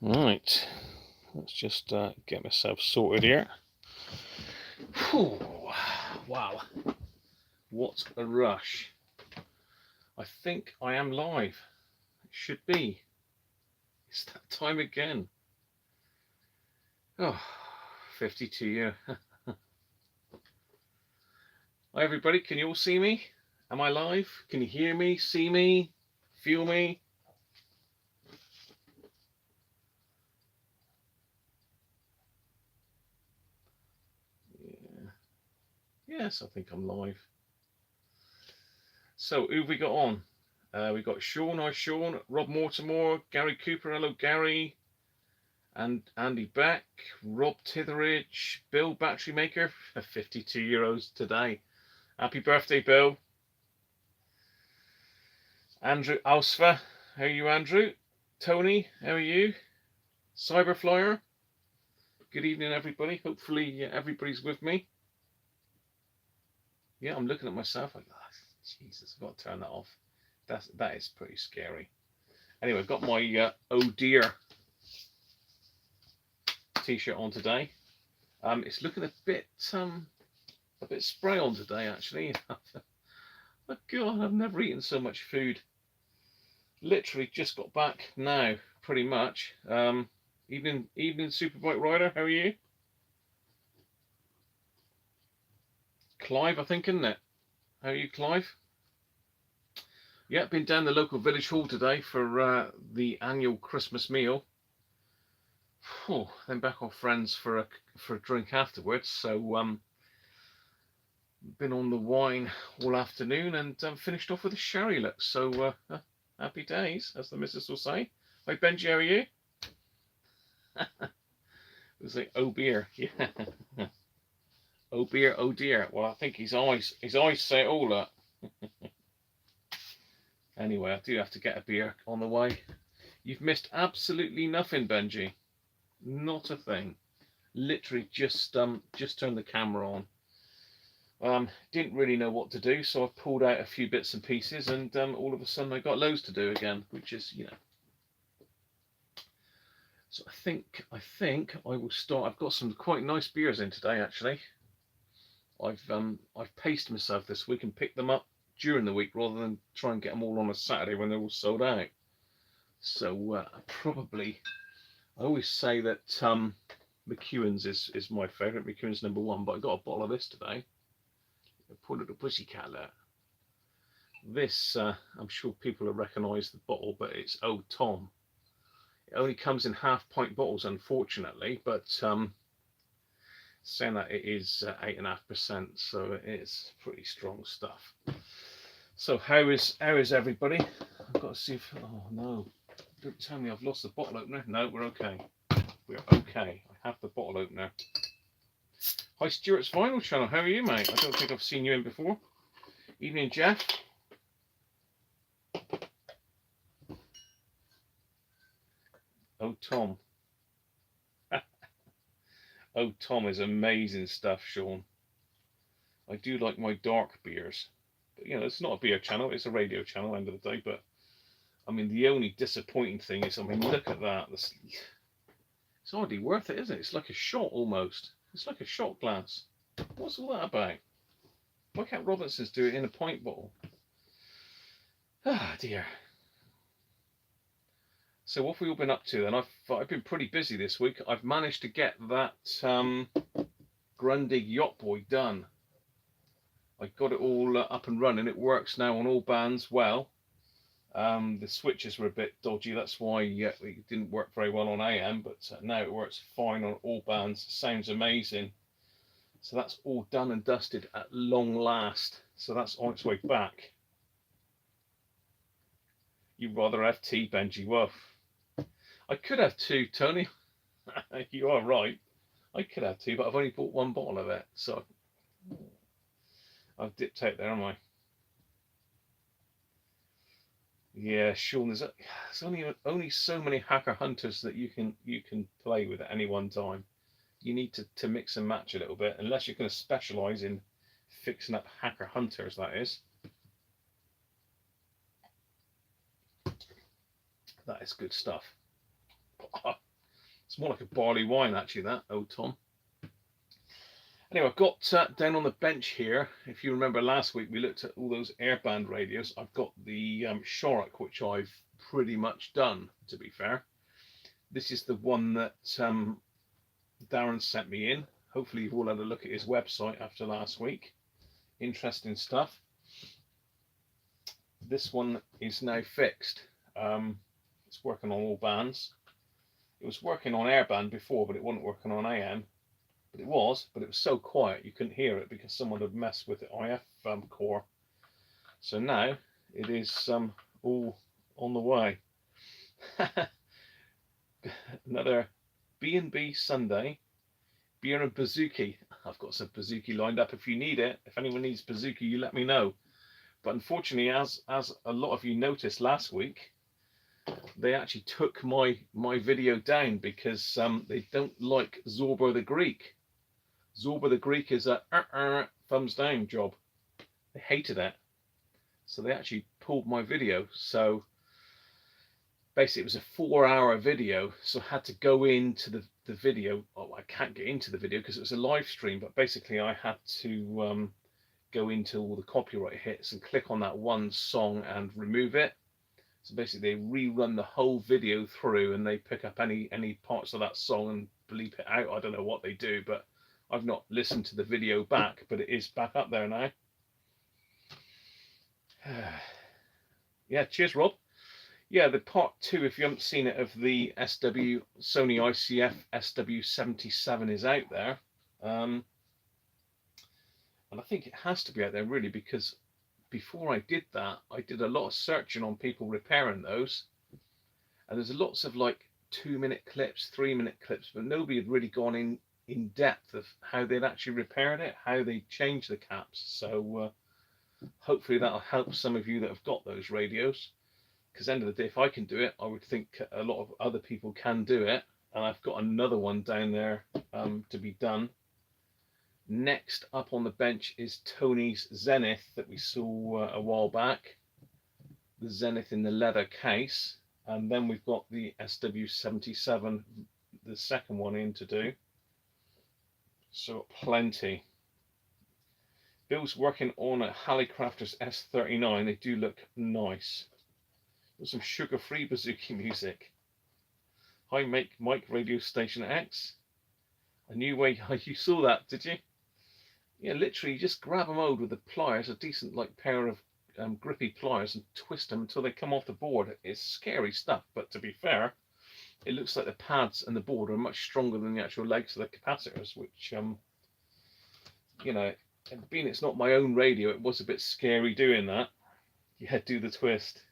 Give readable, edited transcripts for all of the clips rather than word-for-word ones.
Right, let's just get myself sorted here. Whew. Wow, what a rush. I think I am live. It should be. It's that time again. Oh, 52 year. Hi everybody, can you all see me? Am I live? Can you hear me, see me, feel me? Yeah. Yes, I think I'm live. So who have we got on? We got Sean, hi Sean, Rob Mortimer, Gary Cooper, hello Gary, and Andy Beck, Rob Titheridge, Bill Battery Maker, €52 today. Happy birthday, Bill. Andrew Ausfa, how are you, Andrew? Tony, how are you? Cyberflyer, good evening, everybody. Hopefully, everybody's with me. Yeah, I'm looking at myself like, oh, Jesus, I've got to turn that off. That is pretty scary. Anyway, I've got my oh dear t-shirt on today. It's looking a bit spray on today, actually. Oh God, I've never eaten so much food. Literally just got back now, pretty much. Evening, Superbike Rider. How are you, Clive? I think, isn't it? How are you, Clive? Yeah, been down the local village hall today for the annual Christmas meal. Oh, then back off friends for a drink afterwards. So been on the wine all afternoon and finished off with a sherry look. So happy days, as the missus will say. Hi Benji, how are you? It was like, oh beer, yeah. Oh beer, oh dear. Well, I think his eyes say it all up. Anyway, I do have to get a beer on the way. You've missed absolutely nothing, Benji. Not a thing. Literally just turned the camera on. Didn't really know what to do, so I pulled out a few bits and pieces, and all of a sudden I got loads to do again, which is, you know. So I think I will start. I've got some quite nice beers in today, actually. I've paced myself this week and picked them up during the week rather than try and get them all on a Saturday when they're all sold out. So I always say that McEwen's is my favourite. McEwen's #1, but I got a bottle of this today. Poor little pussycat there. This I'm sure people will recognise the bottle, but it's Old Tom. It only comes in half-pint bottles, unfortunately, but saying that, it is 8.5%, so it's pretty strong stuff. So how is everybody? I've got to see if, oh no, don't tell me I've lost the bottle opener. No, we're okay. We're okay. I have the bottle opener. Hi Stuart's Vinyl Channel, how are you, mate? I don't think I've seen you in before. Evening, Jeff. Oh Tom. Oh Tom is amazing stuff, Sean. I do like my dark beers. But you know, it's not a beer channel, it's a radio channel end of the day, but I mean the only disappointing thing is, I mean, look at that. It's hardly worth it, isn't it? It's like a shot almost. It's like a shot glass. What's all that about? Why can't Robinsons do it in a pint bottle? Ah dear. So what have we all been up to then? I've been pretty busy this week. I've managed to get that Grundig Yacht Boy done. I got it all up and running. It works now on all bands well. The switches were a bit dodgy, that's why it didn't work very well on AM, but now it works fine on all bands. Sounds amazing. So that's all done and dusted at long last. So that's on its way back. You'd rather have tea, Benji? Well, I could have two, Tony. You are right. I could have two, but I've only bought one bottle of it, so I've dipped out there, haven't I? Yeah, Sean. There's only so many hacker hunters that you can play with at any one time. You need to mix and match a little bit, unless you're going to specialise in fixing up hacker hunters. That is good stuff. It's more like a barley wine, actually, that, old Tom. Anyway, I've got down on the bench here, if you remember last week, we looked at all those airband radios. I've got the Shorak, which I've pretty much done, to be fair. This is the one that Darren sent me in. Hopefully you've all had a look at his website after last week. Interesting stuff. This one is now fixed. It's working on all bands. It was working on airband before, but it wasn't working on AM. But it was so quiet you couldn't hear it because someone had messed with the IF core. So now it is all on the way. Another B&B Sunday, beer and bouzouki. I've got some bouzouki lined up if you need it. If anyone needs bouzouki, you let me know. But unfortunately, as a lot of you noticed last week, they actually took my video down because they don't like Zorba the Greek. Zorba the Greek is a thumbs down job. They hated it. So they actually pulled my video. So basically it was a 4-hour video. So I had to go into the video. Oh, I can't get into the video because it was a live stream. But basically I had to go into all the copyright hits and click on that one song and remove it. So basically they rerun the whole video through and they pick up any parts of that song and bleep it out. I don't know what they do, but I've not listened to the video back, but it is back up there now. Yeah, cheers, Rob. Yeah, the part 2, if you haven't seen it, of the Sony ICF SW77 is out there. And I think it has to be out there really because before I did that, I did a lot of searching on people repairing those. And there's lots of like 2-minute clips, 3-minute clips, but nobody had really gone in depth of how they'd actually repaired it, how they changed the caps. So hopefully that'll help some of you that have got those radios. Because at the end of the day, if I can do it, I would think a lot of other people can do it. And I've got another one down there to be done. Next up on the bench is Tony's Zenith that we saw a while back. The Zenith in the leather case. And then we've got the SW77, the second one in to do. So plenty. Bill's working on a Hallicrafters S39. They do look nice. There's some sugar-free bouzouki music. Hi, Mike Radio Station X. A new way. You saw that, did you? Yeah, literally, you just grab a mode with the pliers, a decent like pair of grippy pliers, and twist them until they come off the board. It's scary stuff, but to be fair, it looks like the pads and the board are much stronger than the actual legs of the capacitors, which, you know, being it's not my own radio, it was a bit scary doing that. Yeah, do the twist.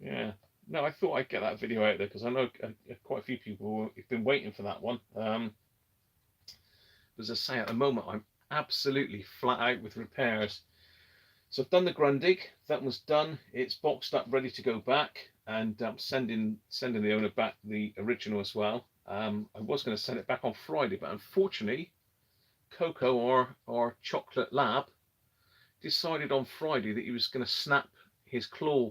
Yeah. No, I thought I'd get that video out there because I know quite a few people have been waiting for that one. As I say, at the moment, I'm absolutely flat out with repairs. So I've done the Grundig. That was done. It's boxed up, ready to go back, and sending the owner back the original as well. I was going to send it back on Friday, but unfortunately, Coco, our chocolate lab, decided on Friday that he was going to snap his claw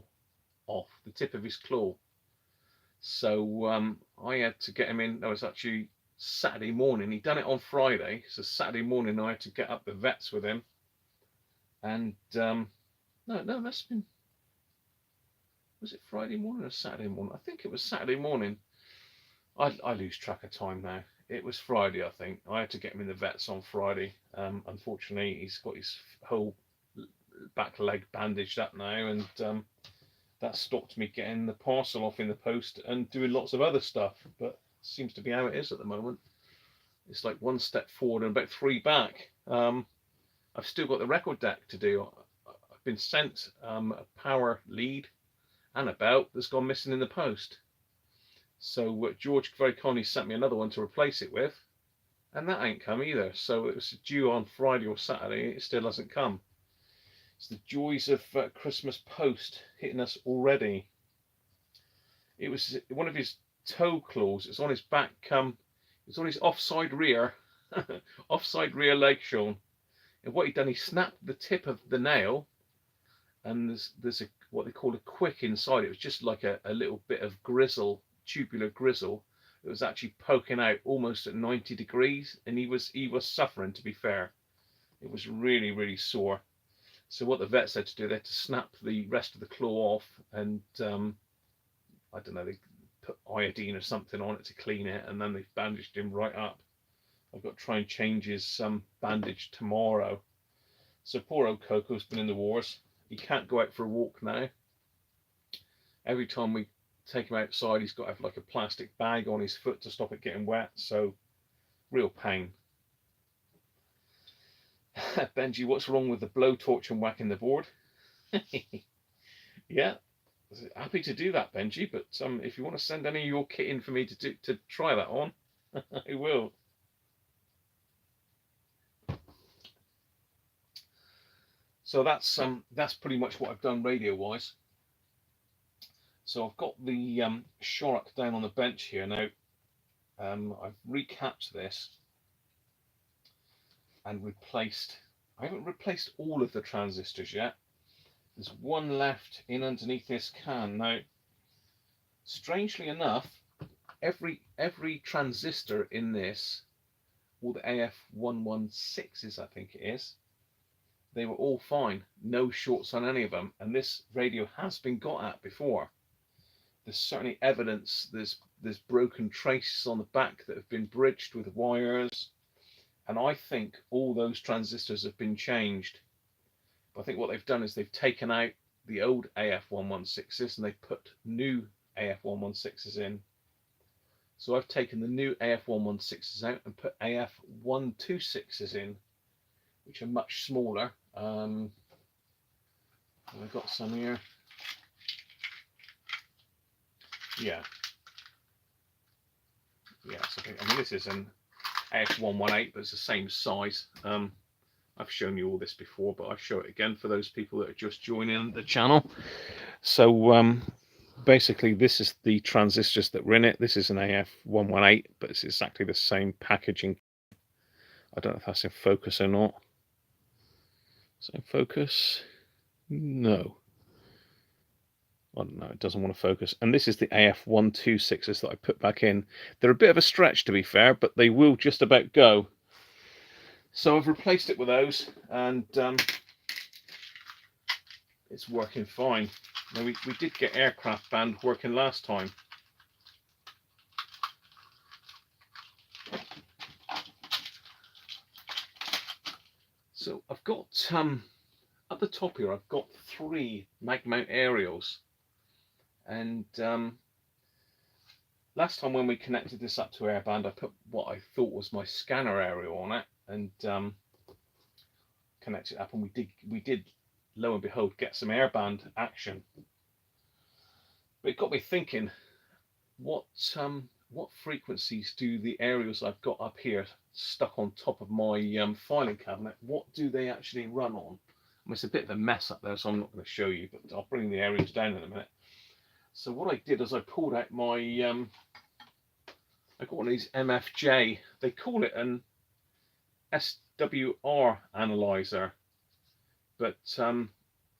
off, the tip of his claw. So I had to get him in. No, it's actually Saturday morning. He'd done it on Friday, so Saturday morning I had to get up the vets with him. And no, that's been, was it Friday morning or Saturday morning? I think it was Saturday morning. I lose track of time now. It was Friday, I think. I had to get him in the vets on Friday. Unfortunately, he's got his whole back leg bandaged up now, and that stopped me getting the parcel off in the post and doing lots of other stuff. But seems to be how it is at the moment. It's like one step forward and about 3 back. I've still got the record deck to do. I've been sent a power lead and a belt that's gone missing in the post. So George very kindly sent me another one to replace it with, and that ain't come either. So it was due on Friday or Saturday. It still hasn't come. It's the joys of Christmas post hitting us already. It was one of his toe claws. It's on his back. It's on his offside rear, offside rear leg, Sean. And what he'd done, he snapped the tip of the nail, and there's a what they call a quick inside. It was just like a little bit of grizzle, tubular grizzle, that was actually poking out almost at 90 degrees, and he was suffering, to be fair. It was really, really sore. So what the vet said to do, they had to snap the rest of the claw off, and I don't know, they put iodine or something on it to clean it, and then they've bandaged him right up. I've got to try and change his bandage tomorrow. So poor old Coco's been in the wars. He can't go out for a walk now. Every time we take him outside, he's got to have like a plastic bag on his foot to stop it getting wet. So real pain. Benji, what's wrong with the blowtorch and whacking the board? Yeah, happy to do that, Benji. But if you want to send any of your kit in for me to try that on, I will. So that's pretty much what I've done radio-wise. So I've got the Shorak down on the bench here now. I've recapped this and replaced. I haven't replaced all of the transistors yet. There's one left in underneath this can now. Strangely enough, every transistor in this, all the AF116s, I think it is, they were all fine, no shorts on any of them, and this radio has been got at before. There's certainly evidence, there's broken traces on the back that have been bridged with wires, and I think all those transistors have been changed. But I think what they've done is they've taken out the old AF116s and they've put new AF116s in. So I've taken the new AF116s out and put AF126s in, which are much smaller. I've got some here. Yeah. So I mean, this is an AF118, but it's the same size. I've shown you all this before, but I'll show it again for those people that are just joining the channel. So basically, this is the transistors that were in it. This is an AF118, but it's exactly the same packaging. I don't know if that's in focus or not. Is it in focus? No. I don't know, it doesn't want to focus. And this is the AF126s that I put back in. They're a bit of a stretch, to be fair, but they will just about go. So I've replaced it with those, and it's working fine. Now we did get aircraft band working last time. So I've got, at the top here, I've got 3 mag mount aerials. And last time when we connected this up to airband, I put what I thought was my scanner aerial on it and connected it up, and we did lo and behold get some airband action. But it got me thinking, what frequencies do the aerials I've got up here stuck on top of my filing cabinet, what do they actually run on? I mean, it's a bit of a mess up there, so I'm not going to show you, but I'll bring the aerials down in a minute. So what I did is I pulled out my, I got one of these MFJ, they call it an SWR analyzer, but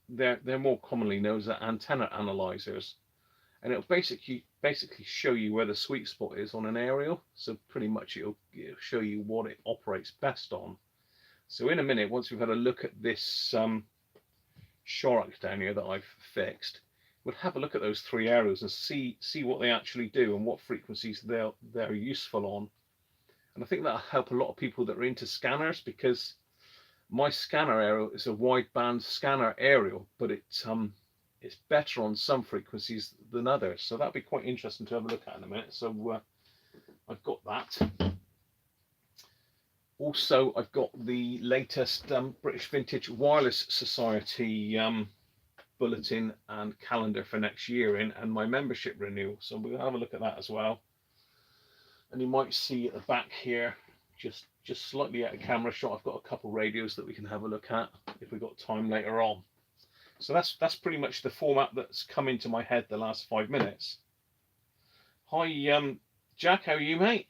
they're more commonly known as antenna analyzers, and it'll basically show you where the sweet spot is on an aerial. So pretty much it'll show you what it operates best on. So in a minute, once we've had a look at this Shorak down here that I've fixed, we'll have a look at those 3 aerials and see what they actually do and what frequencies they're useful on. And I think that'll help a lot of people that are into scanners, because my scanner aerial is a wideband scanner aerial, but it's better on some frequencies than others. So that'll be quite interesting to have a look at in a minute. So I've got that. Also, I've got the latest British Vintage Wireless Society bulletin and calendar for next year in, and my membership renewal. So we'll have a look at that as well. And you might see at the back here, just slightly out of camera shot, I've got a couple radios that we can have a look at if we've got time later on. So that's pretty much the format that's come into my head the last 5 minutes. Hi, Jack, how are you, mate?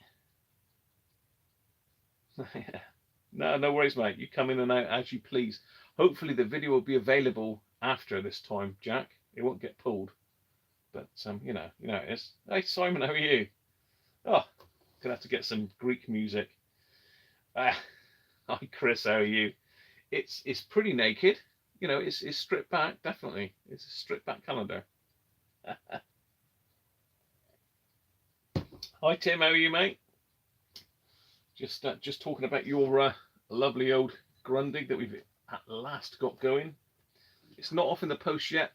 No worries, mate. You come in and out as you please. Hopefully the video will be available after this time, Jack. It won't get pulled. But you know it is. Hey, Simon, how are you? Oh, gonna have to get some Greek music. Ah, hi Chris, how are you? It's pretty naked. You know, it's stripped back, definitely. It's a stripped back calendar. Hi Tim, how are you, mate? Just talking about your lovely old Grundig that we've at last got going. It's not off in the post yet,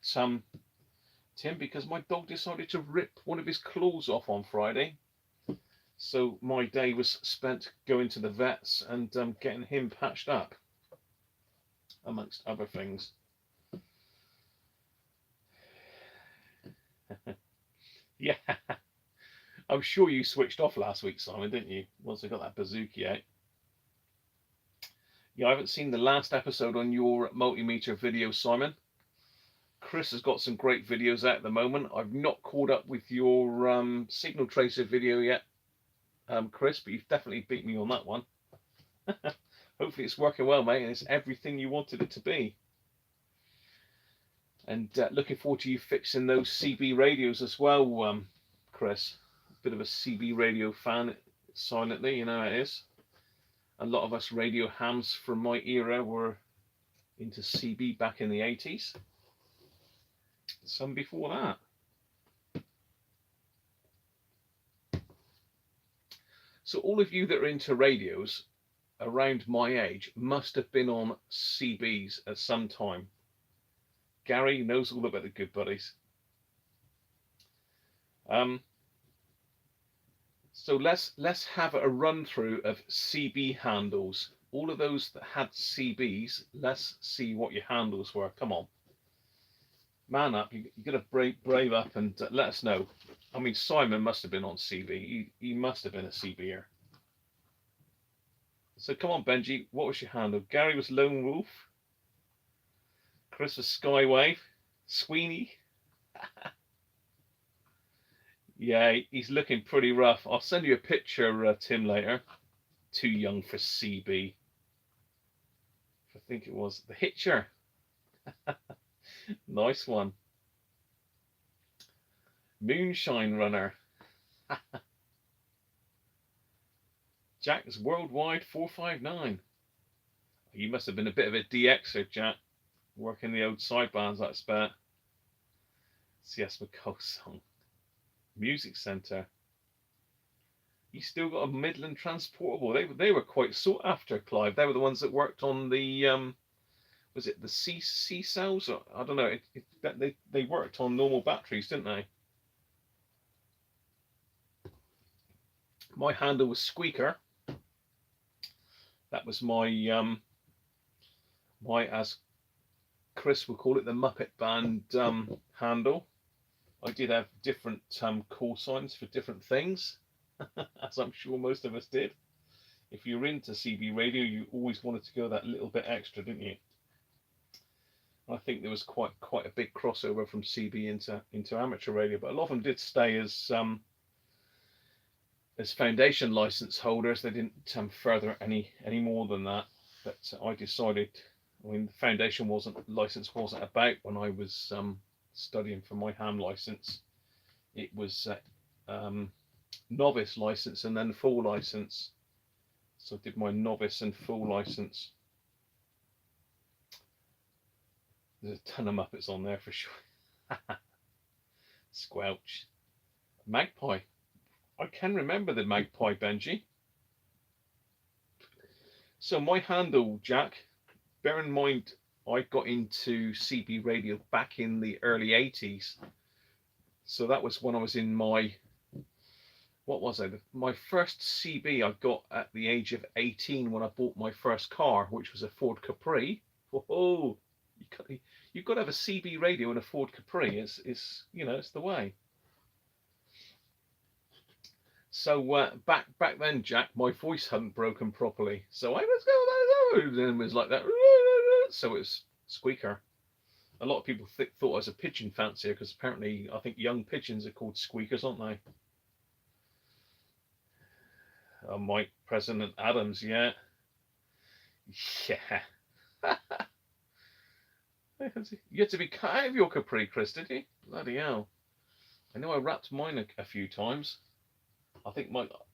Tim, because my dog decided to rip one of his claws off on Friday. So my day was spent going to the vets and getting him patched up, amongst other things. Yeah, I'm sure you switched off last week, Simon, didn't you? Once I got that bazooki out. Yeah, I haven't seen the last episode on your multimeter video, Simon. Chris has got some great videos out at the moment. I've not caught up with your signal tracer video yet, Chris, but you've definitely beat me on that one. Hopefully it's working well, mate, and it's everything you wanted it to be. And looking forward to you fixing those CB radios as well, Chris. Bit of a CB radio fan, silently, you know how it is. A lot of us radio hams from my era were into CB back in the 80s. Some before that. So all of you that are into radios around my age must have been on CBs at some time. Gary knows all about the good buddies. So let's have a run through of CB handles. All of those that had CBs, let's see what your handles were. Come on, man up! You got to brave up and let us know. I mean, Simon must have been on CB. He must have been a CBer. So come on, Benji. What was your handle? Gary was Lone Wolf. Chris was Skywave. Sweeney. Yeah, he's looking pretty rough. I'll send you a picture, Tim, later. Too young for CB. I think it was the Hitcher. Nice one. Moonshine Runner. Jack's Worldwide 459. You must have been a bit of a DXer, Jack. Working the old sidebars, I expect. CS McCall song. Music Centre. You still got a Midland Transportable. They were quite sought after, Clive. They were the ones that worked on the was it the C cells? Or, I don't know. They worked on normal batteries, didn't they? My handle was Squeaker. That was my as Chris will call it, the Muppet Band handle. I did have different call signs for different things, as I'm sure most of us did. If you were into CB radio, you always wanted to go that little bit extra, didn't you? I think there was quite a big crossover from CB into amateur radio, but a lot of them did stay as foundation license holders. They didn't further any more than that. But I decided, I mean, the foundation license wasn't about when I was studying for my ham license. It was novice license and then full license. So I did my novice and full license. There's a ton of Muppets on there for sure. Squelch. Magpie. I can remember the Magpie, Benji. So my handle, Jack, bear in mind, I got into CB radio back in the early 80s. So that was when I was in my, what was I? My first CB I got at the age of 18 when I bought my first car, which was a Ford Capri. Oh, you've got to have a CB radio and a Ford Capri. It's it's the way. So back then, Jack, my voice hadn't broken properly. So I was going, and it was like that. So it's Squeaker. A lot of people thought I was a pigeon fancier because apparently I think young pigeons are called squeakers, aren't they? Mike President Adams, yeah. Yeah. You had to be cut out of your Capri, Chris, did you? Bloody hell. I know I wrapped mine a few times. I think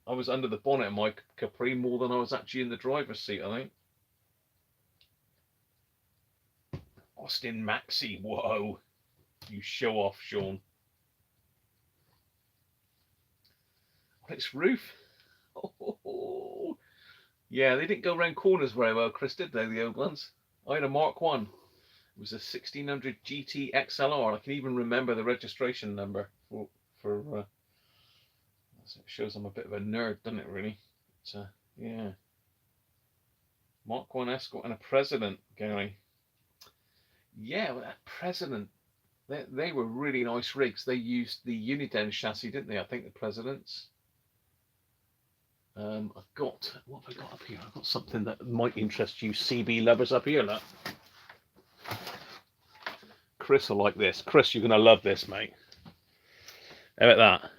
I was under the bonnet of my Capri more than I was actually in the driver's seat, I think. Austin Maxi, whoa. You show off, Sean. On its roof. Oh, yeah, they didn't go around corners very well, Chris, did they, the old ones? I had a Mark 1. It was a 1600 GT XLR. I can even remember the registration number for it shows I'm a bit of a nerd, doesn't it, really? But, yeah. Mark 1 Escort and a President, Gary. Yeah, well, that President, they were really nice rigs. They used the Uniden chassis, didn't they? I think the Presidents. I've got, what have I got up here? I've got something that might interest you CB lovers up here, look. Chris will like this. Chris, you're going to love this, mate. How about that?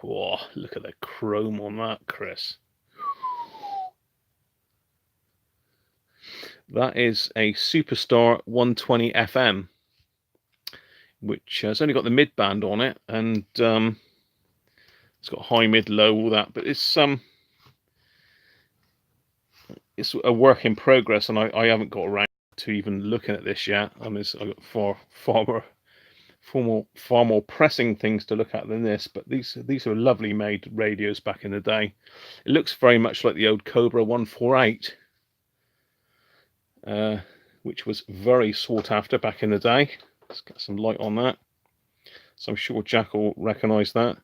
Whoa, look at the chrome on that, Chris. That is a Superstar 120 FM, which has only got the mid band on it, and it's got high, mid, low, all that. But it's a work in progress, and I haven't got around to even looking at this yet. I mean, I've got far more pressing things to look at than this. But these are lovely made radios back in the day. It looks very much like the old Cobra 148. Which was very sought after back in the day. Let's get some light on that. So I'm sure Jack will recognise that.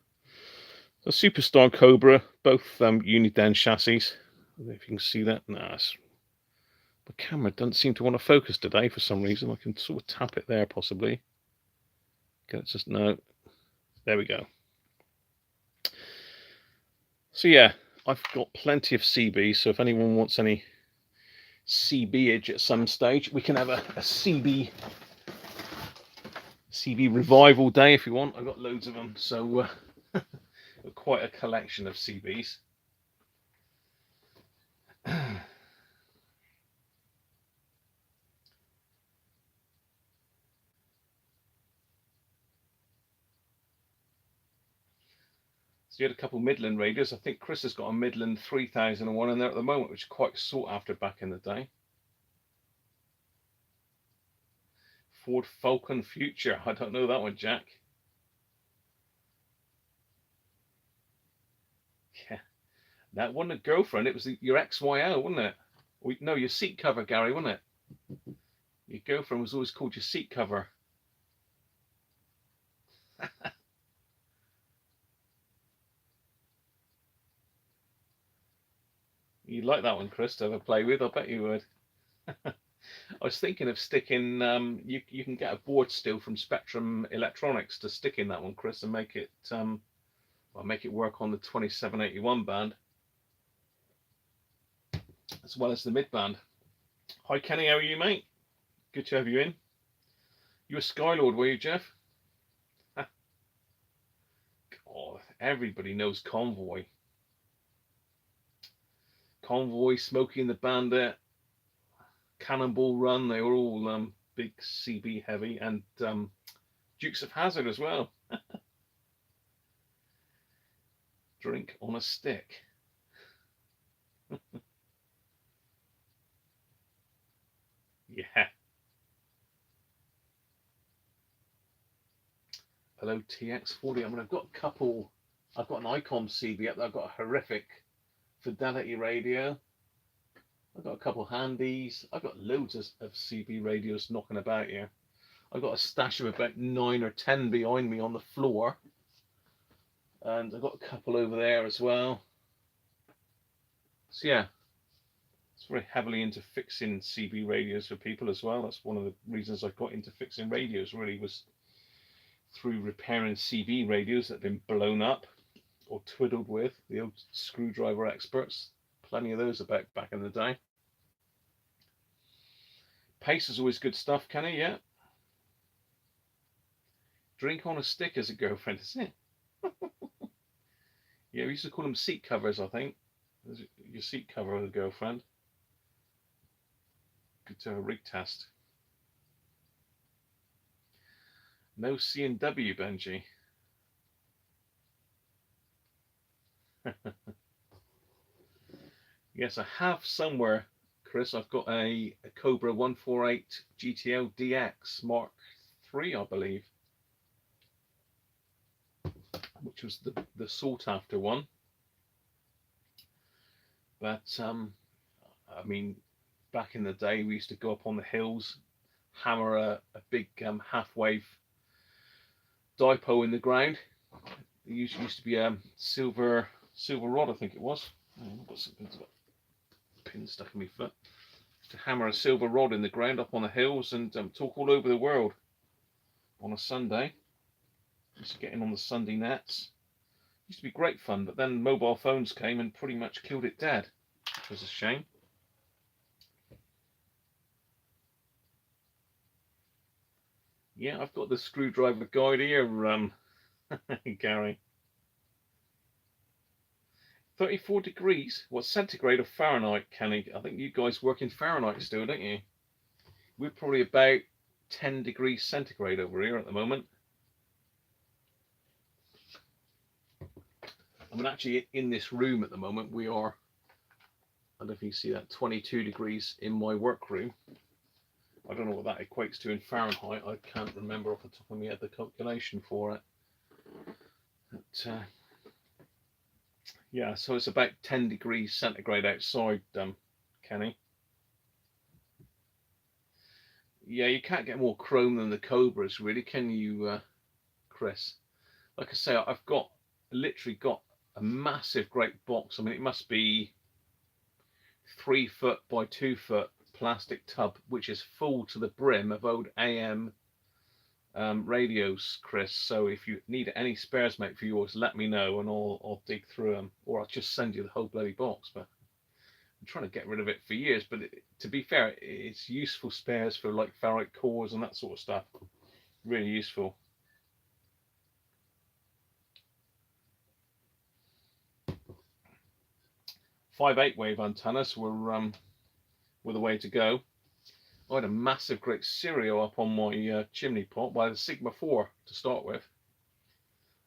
The Superstar Cobra, both Uniden chassis. I don't know if you can see that. Nah, the camera doesn't seem to want to focus today for some reason. I can sort of tap it there possibly. Okay, it's just no. There we go. So yeah, I've got plenty of CB. So if anyone wants any CB-age at some stage, we can have a CB revival day if you want. I've got loads of them, so quite a collection of CBs. So you had a couple Midland radios. I think Chris has got a Midland 3001 in there at the moment, which is quite sought after back in the day. Ford Falcon Future. I don't know that one, Jack. Yeah, that wasn't a girlfriend. It was your XYL, wasn't it? No, your seat cover, Gary, wasn't it? Your girlfriend was always called your seat cover. You'd like that one, Chris, to have a play with. I bet you would. I was thinking of sticking. You can get a board still from Spectrum Electronics to stick in that one, Chris, and make it make it work on the 2781 band as well as the mid band. Hi Kenny, how are you, mate? Good to have you in. You were Skylord, were you, Jeff? Oh, everybody knows Convoy. Convoy, Smokey and the Bandit, Cannonball Run, they were all big CB heavy, and Dukes of Hazzard as well. Drink on a stick. Yeah. Hello TX40. I mean, I've got a couple. I've got an Icom CB up there. I've got a horrific Fidelity radio. I've got a couple handies. I've got loads of CB radios knocking about here. I've got a stash of about 9 or 10 behind me on the floor. And I've got a couple over there as well. So yeah, it's very heavily into fixing CB radios for people as well. That's one of the reasons I got into fixing radios, really, was through repairing CB radios that had been blown up or twiddled with, the old screwdriver experts. Plenty of those about back in the day. Pace is always good stuff, Kenny, yeah. Drink on a stick as a girlfriend, isn't it? Yeah, we used to call them seat covers, I think. Your seat cover with a girlfriend. Good to have a rig test. No C&W, Benji. Yes, I have somewhere, Chris. I've got a Cobra 148 GTL DX Mark III, I believe, which was the sought after one. But I mean, back in the day, we used to go up on the hills, hammer a big half wave dipole in the ground. It used to be silver rod, I think it was. I've got something, got a pin stuck in my foot. To hammer a silver rod in the ground up on the hills and talk all over the world on a Sunday. Just getting on the Sunday nets. Used to be great fun, but then mobile phones came and pretty much killed it dead, which was a shame. Yeah, I've got the screwdriver guide here, Gary. 34 degrees? What, centigrade or Fahrenheit, Kenny? I think you guys work in Fahrenheit still, don't you? We're probably about 10 degrees centigrade over here at the moment. I mean, actually, in this room at the moment, we are, I don't know if you can see that, 22 degrees in my workroom. I don't know what that equates to in Fahrenheit. I can't remember off the top of my head the calculation for it. But, yeah, so it's about 10 degrees centigrade outside, Kenny. Yeah, you can't get more chrome than the Cobras, really, can you, Chris? Like I say, I've literally got a massive, great box. I mean, it must be 3 foot by 2 foot plastic tub, which is full to the brim of old AM radios, Chris. So if you need any spares, mate, for yours, let me know and I'll dig through them, or I'll just send you the whole bloody box. But I'm trying to get rid of it for years. But to be fair, it's useful spares for like ferrite cores and that sort of stuff. Really useful. 5/8 wave antennas were the way to go. I had a massive great stereo up on my chimney pot by the Sigma 4 to start with.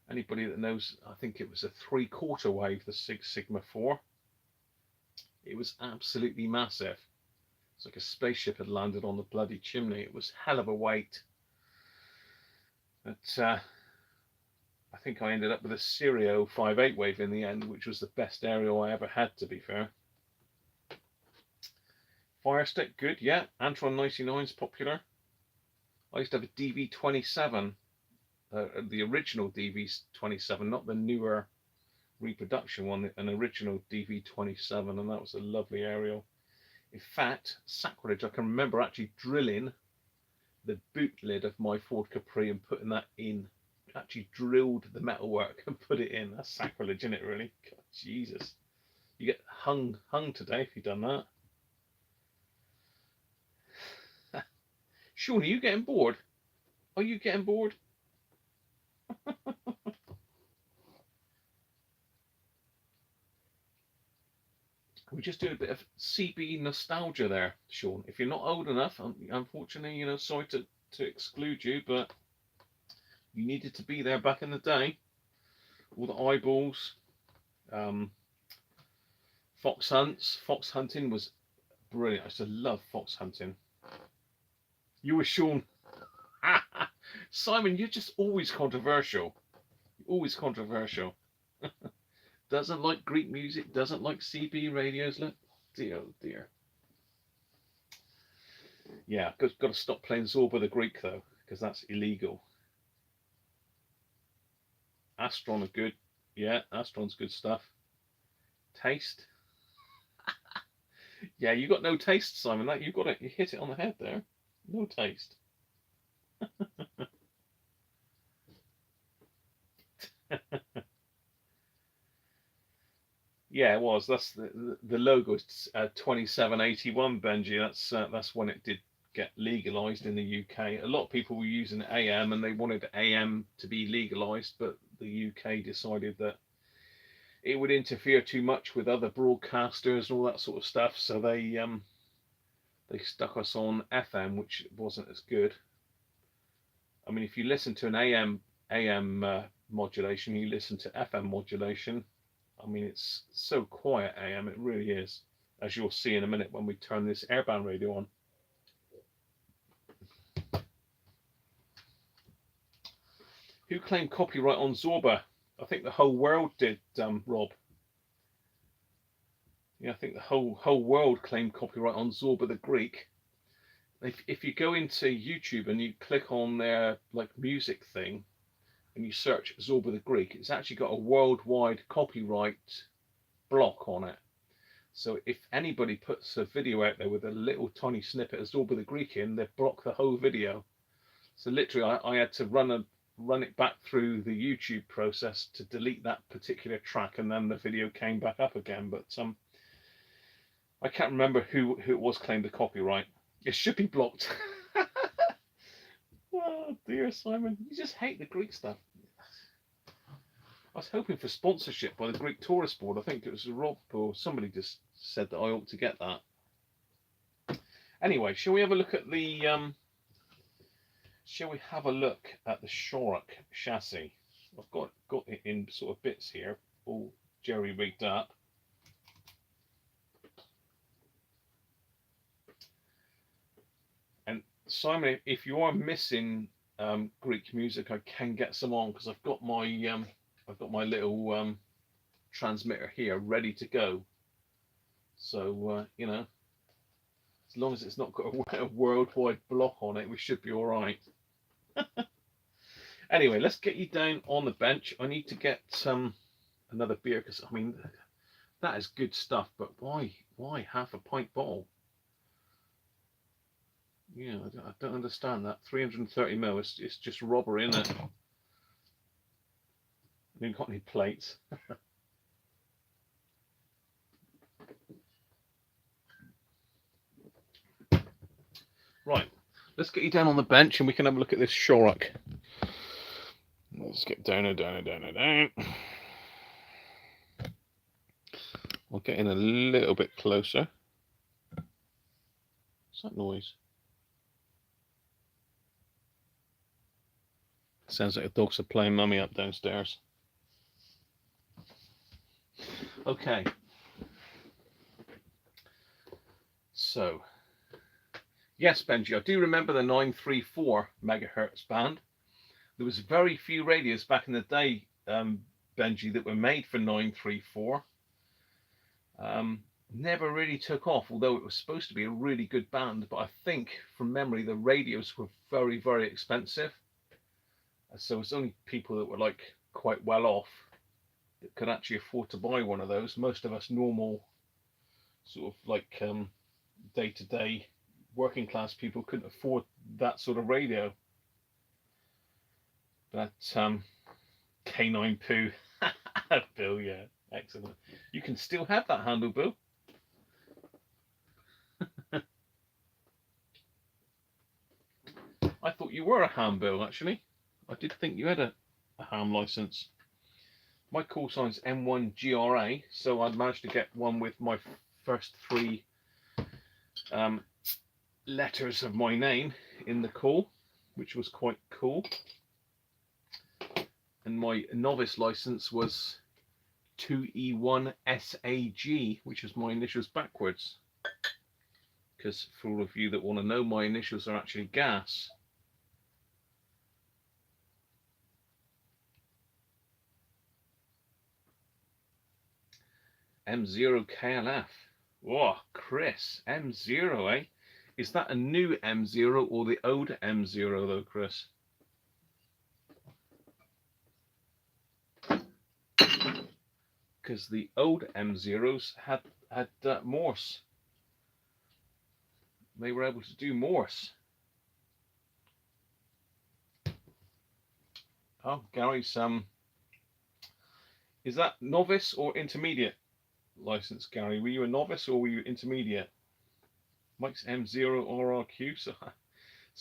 Anybody that knows, I think it was a 3/4 wave, the Sigma 4. It was absolutely massive. It's like a spaceship had landed on the bloody chimney. It was hell of a weight. But I think I ended up with a stereo 5/8 wave in the end, which was the best stereo I ever had, to be fair. Fire stick, good, yeah. Antron 99's popular. I used to have a DV27, the original DV27, not the newer reproduction one, an original DV27, and that was a lovely aerial. In fact, sacrilege, I can remember actually drilling the boot lid of my Ford Capri and putting that in. Actually drilled the metalwork and put it in. That's sacrilege, isn't it, really? God, Jesus. You get hung today if you've done that. Sean, are you getting bored? Are you getting bored? We're just doing a bit of CB nostalgia there, Sean. If you're not old enough, unfortunately, you know, sorry to exclude you, but you needed to be there back in the day. All the eyeballs, fox hunts. Fox hunting was brilliant. I used to love fox hunting. You were Sean. Simon, you're just always controversial. Always controversial. Doesn't like Greek music, doesn't like CB radios. Look, dear, oh dear. Yeah, got to stop playing Zorba the Greek though, because that's illegal. Astron are good. Yeah, Astron's good stuff. Taste. Yeah, you got no taste, Simon. That you got it. You hit it on the head there. No taste. Yeah, it was. That's the logo is 2781, Benji. That's when it did get legalized in the UK. A lot of people were using AM and they wanted AM to be legalized, but the UK decided that it would interfere too much with other broadcasters and all that sort of stuff. So they stuck us on FM, which wasn't as good. I mean, if you listen to an AM modulation, you listen to FM modulation. I mean, it's so quiet AM, it really is, as you'll see in a minute when we turn this airband radio on. Who claimed copyright on Zorba? I think the whole world did, Rob. Yeah, I think the whole world claimed copyright on Zorba the Greek. If you go into YouTube and you click on their like music thing and you search Zorba the Greek, it's actually got a worldwide copyright block on it. So if anybody puts a video out there with a little tiny snippet of Zorba the Greek in, they block the whole video. So literally, I had to run it back through the YouTube process to delete that particular track, and then the video came back up again. But I can't remember who it was claimed the copyright. It should be blocked. Oh dear, Simon, you just hate the Greek stuff. I was hoping for sponsorship by the Greek Tourist Board. I think it was Rob or somebody just said that I ought to get that. Anyway, shall we have a look at the Shorrock chassis? I've got it in sort of bits here, all jerry rigged up. And Simon, if you are missing Greek music, I can get some on because I've got my little transmitter here ready to go. So you know, as long as it's not got a worldwide block on it, we should be all right. Anyway, let's get you down on the bench. I need to get another beer because I mean that is good stuff. But why half a pint bottle? Yeah, I don't understand that. 330 ml. It's just robbery, isn't it? You got any plates? Right, let's get you down on the bench and we can have a look at this Shorrock. Let's get down. I'll get in a little bit closer. What's that noise? Sounds like the dogs are playing mummy up downstairs. Okay. So, yes, Benji, I do remember the 934 megahertz band. There was very few radios back in the day, Benji, that were made for 934. Never really took off, although it was supposed to be a really good band. But I think, from memory, the radios were very, very expensive. So it's only people that were like quite well off that could actually afford to buy one of those. Most of us normal, sort of like day-to-day working class people couldn't afford that sort of radio. But K9 Poo, Bill, yeah, excellent. You can still have that handle, Bill. I thought you were a ham, Bill, actually. I did think you had a ham license. My call sign's M1GRA, so I'd managed to get one with my first three letters of my name in the call, which was quite cool. And my novice license was 2E1SAG, which is my initials backwards. Because for all of you that want to know, my initials are actually gas. M0KLF. Whoa, Chris, M0, eh? Is that a new M0 or the old M0 though, Chris? Because the old M0s had Morse. They were able to do Morse. Oh, Gary's is that novice or intermediate license, Gary? Were you a novice or were you intermediate? Mike's M0RRQ. So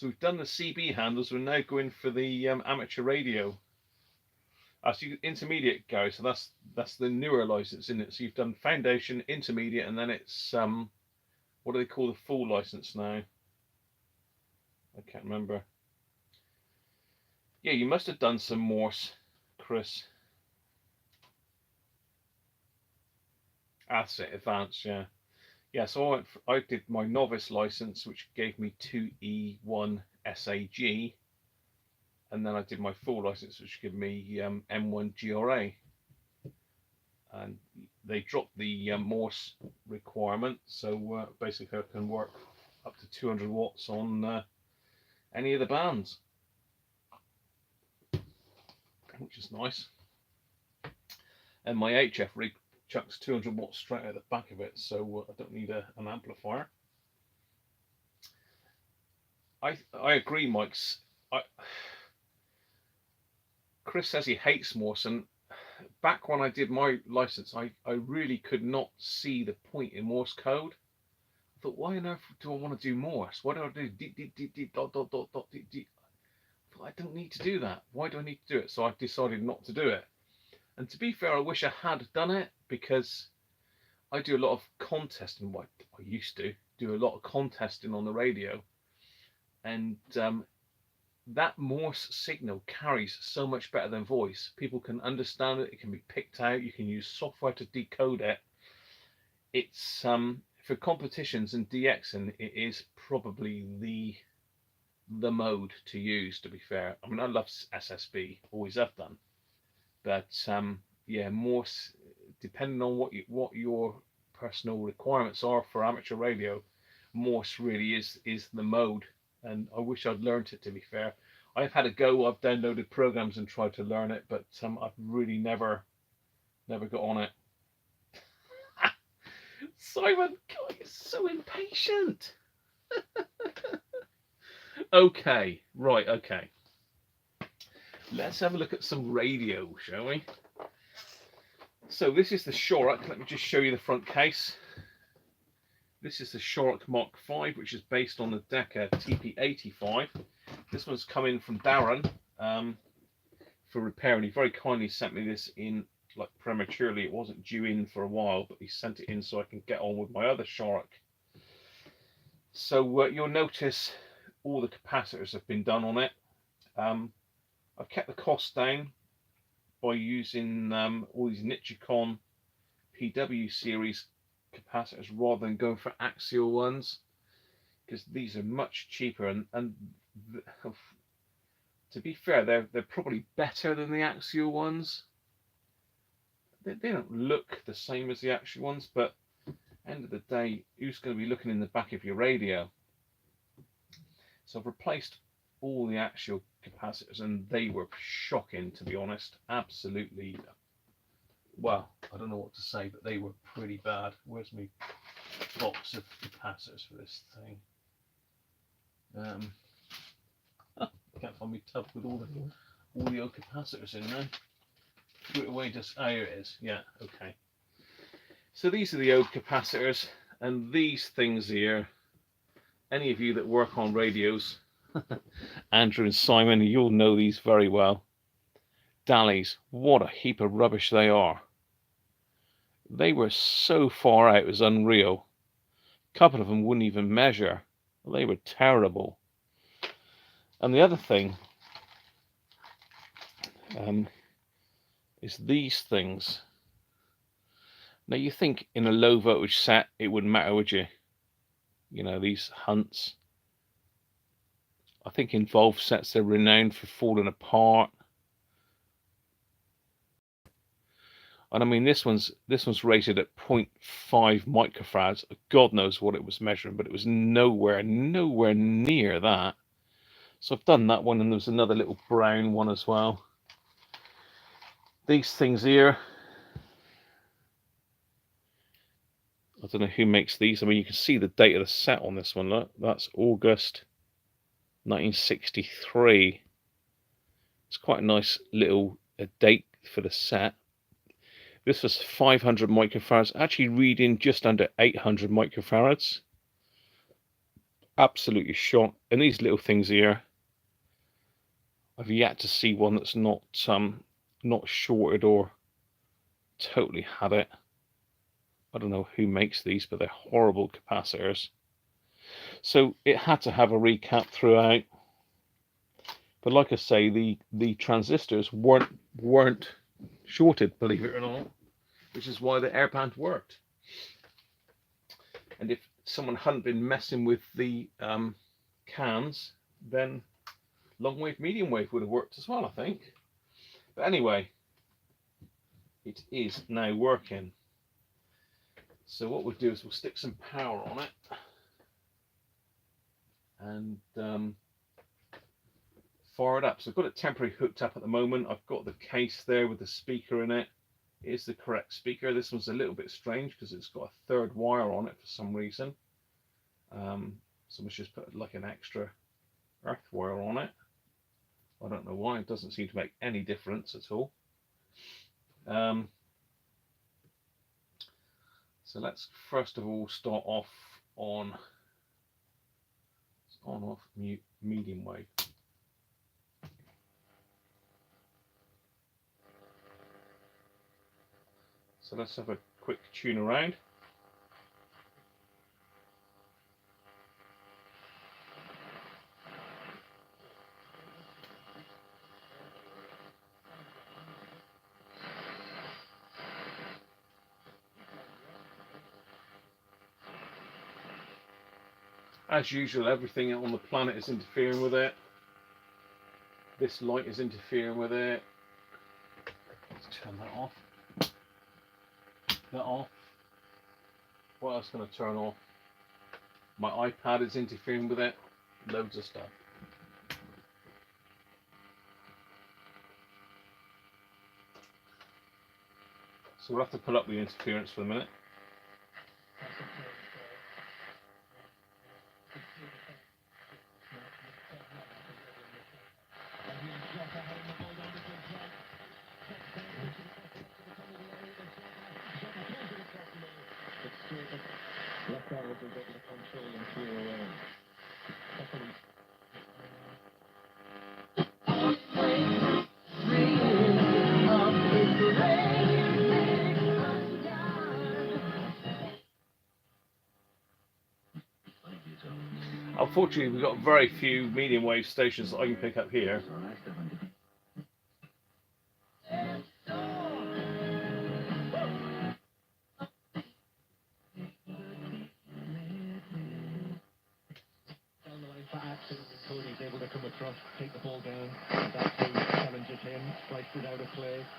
we've done the CB handles. We're now going for the amateur radio. So you intermediate, Gary. So that's the newer license, isn't it? So you've done foundation, intermediate, and then it's what do they call the full license now? I can't remember. Yeah, you must have done some Morse, Chris. That's it, advanced, yeah. Yeah, so I did my novice license, which gave me 2E1 SAG, and then I did my full license, which gave me M1 GRA. And they dropped the Morse requirement, so basically I can work up to 200 watts on any of the bands, which is nice. And my HF rig chucks 200 watts straight out the back of it, so I don't need an amplifier. I agree, Mike's. Chris says he hates Morse, and back when I did my license, I really could not see the point in Morse code. I thought, why on earth do I want to do Morse? Why do I do dot dot dot dot I thought, I don't need to do that. Why do I need to do it? So I decided not to do it. And to be fair, I wish I had done it, because I do a lot of contesting. Well, I used to do a lot of contesting on the radio, and that Morse signal carries so much better than voice. People can understand it. It can be picked out. You can use software to decode it. It's for competitions and DXing, it is probably the mode to use. To be fair, I mean, I love SSB, always have done, but yeah, Morse, depending on what your personal requirements are for amateur radio, Morse really is the mode. And I wish I'd learned it, to be fair. I've had a go, I've downloaded programs and tried to learn it, but I've really never got on it. Simon, God, you're so impatient. Okay, right, okay. Let's have a look at some radio, shall we? So this is the Shorrock. Let me just show you the front case. This is the Shorrock Mark V, which is based on the Decca TP85. This one's come in from Darren for repair, and he very kindly sent me this in like prematurely. It wasn't due in for a while, but he sent it in so I can get on with my other Shorrock. So you'll notice all the capacitors have been done on it. I've kept the cost down by using all these Nichicon PW series capacitors rather than going for axial ones, because these are much cheaper, and to be fair, they're probably better than the axial ones. They don't look the same as the axial ones, but end of the day, who's going to be looking in the back of your radio? So I've replaced all the axial capacitors, and they were shocking, to be honest. Absolutely, well, I don't know what to say, but they were pretty bad. Where's my box of capacitors for this thing? I can't find my tub with all the old capacitors in there. Threw it away just, oh, here it is. Yeah, okay. So these are the old capacitors, and these things here, any of you that work on radios, Andrew and Simon, you'll know these very well. Dallies, what a heap of rubbish they are. They were so far out, it was unreal. A couple of them wouldn't even measure. They were terrible. And the other thing is these things. Now you think in a low voltage set it wouldn't matter, would you? You know, these Hunts. I think in Volv sets they're renowned for falling apart. And I mean, this one's rated at 0.5 microfarads. God knows what it was measuring, but it was nowhere near that. So I've done that one, and there's another little brown one as well. These things here, I don't know who makes these. I mean, you can see the date of the set on this one. Look, that's August 1963. It's quite a nice little date for the set. This was 500 microfarads, actually reading just under 800 microfarads. Absolutely shocked. And these little things here, I've yet to see one that's not shorted or totally had it. I don't know who makes these, but they're horrible capacitors. So it had to have a recap throughout. But like I say, the transistors weren't shorted, believe it or not, which is why the air band worked. And if someone hadn't been messing with the cans, then long wave, medium wave would have worked as well, I think. But anyway, it is now working. So what we'll do is we'll stick some power on it and fire it up. So I've got it temporarily hooked up at the moment. I've got the case there with the speaker in it. It is the correct speaker. This one's a little bit strange because it's got a third wire on it for some reason. Someone's just put like an extra earth wire on it. I don't know why. It doesn't seem to make any difference at all. So let's first of all start off on off mute medium wave. So let's have a quick tune around. As usual, everything on the planet is interfering with it. This light is interfering with it. Let's turn that off. That off. What else can I turn off? My iPad is interfering with it. Loads of stuff. So we'll have to pull up the interference for a minute. Unfortunately, we've got very few medium wave stations that I can pick up here.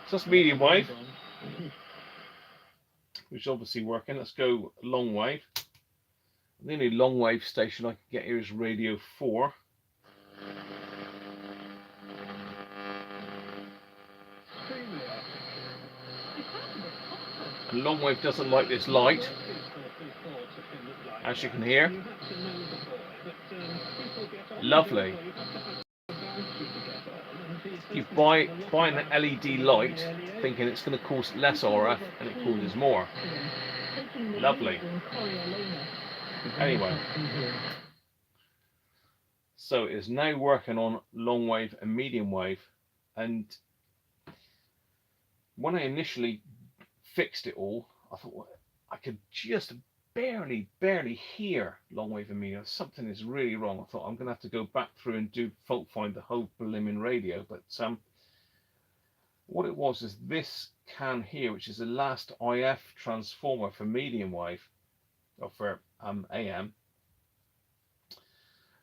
So that's medium wave, which is obviously working. Let's go long wave. The only long wave station I can get here is radio 4. And long wave doesn't like this light, as you can hear. Lovely. You buy an LED light thinking it's going to cause less RF, and it causes more. Lovely. Anyway, so it is now working on long wave and medium wave, and when I initially fixed it all, I thought, well, I could just barely hear long wave and medium. Something is really wrong. I thought I'm going to have to go back through and do fault find the whole blimmin' radio, but what it was is this can here, which is the last IF transformer for medium wave, or for AM. As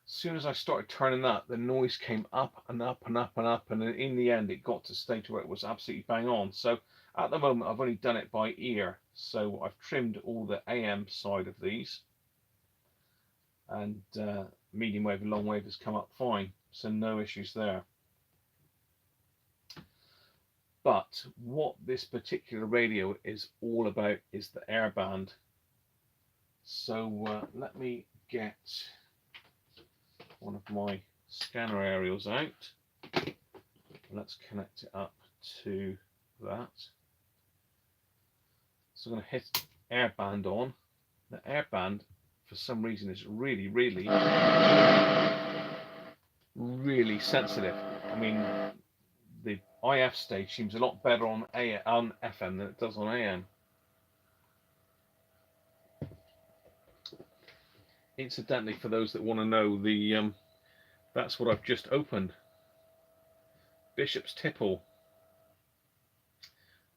soon as I started turning that, the noise came up and up and up and up, and in the end it got to a stage where it was absolutely bang on. So at the moment I've only done it by ear, so I've trimmed all the AM side of these, and medium wave and long wave has come up fine, so no issues there. But what this particular radio is all about is the airband. So let me get one of my scanner aerials out. Let's connect it up to that. So I'm going to hit airband on. The airband, for some reason, is really sensitive. I mean, the IF stage seems a lot better on FM than it does on AM. Incidentally, for those that want to know, the that's what I've just opened. Bishop's Tipple.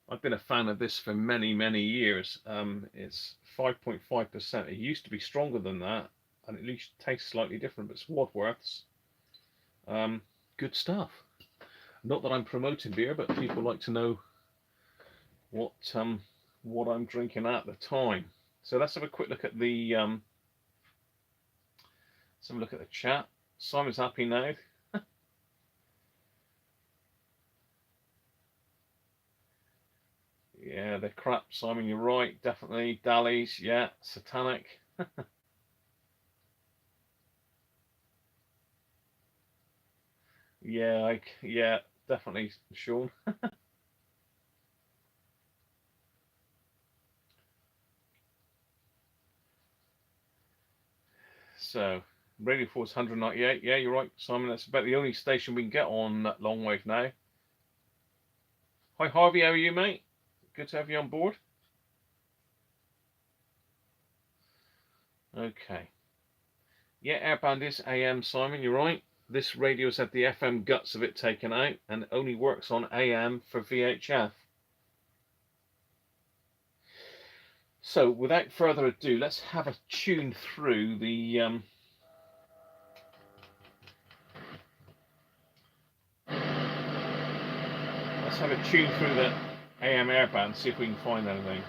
I've been a fan of this for many, many years. It's 5.5%. It used to be stronger than that, and at least tastes slightly different, but it's Wadworth's. Good stuff. Not that I'm promoting beer, but people like to know what I'm drinking at the time. So let's have a quick look at the chat. Simon's happy now. Yeah, they're crap, Simon. You're right. Definitely. Dallies. Yeah. Satanic. Yeah. Yeah. Definitely, Sean. So, Radio Force 198. Yeah, you're right, Simon. That's about the only station we can get on long wave now. Hi, Harvey. How are you, mate? Good to have you on board. Okay. Yeah, Airband is AM, Simon. You're right. This radio's had the FM guts of it taken out and only works on AM for VHF. So, without further ado, let's have a tune through the let's have a tune through the AM airband, see if we can find anything.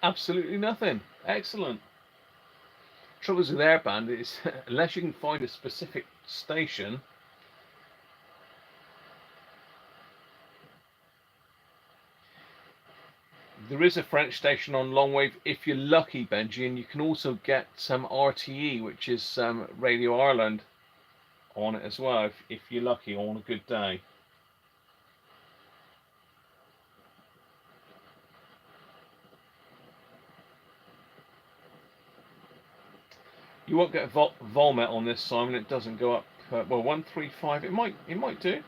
Absolutely nothing. Excellent. Troubles with airband is unless you can find a specific station. There is a French station on longwave if you're lucky, Benji, and you can also get some RTE, which is Radio Ireland, on it as well if you're lucky on a good day. You won't get Volmet on this, Simon. It doesn't go up. Well, 135. It might do.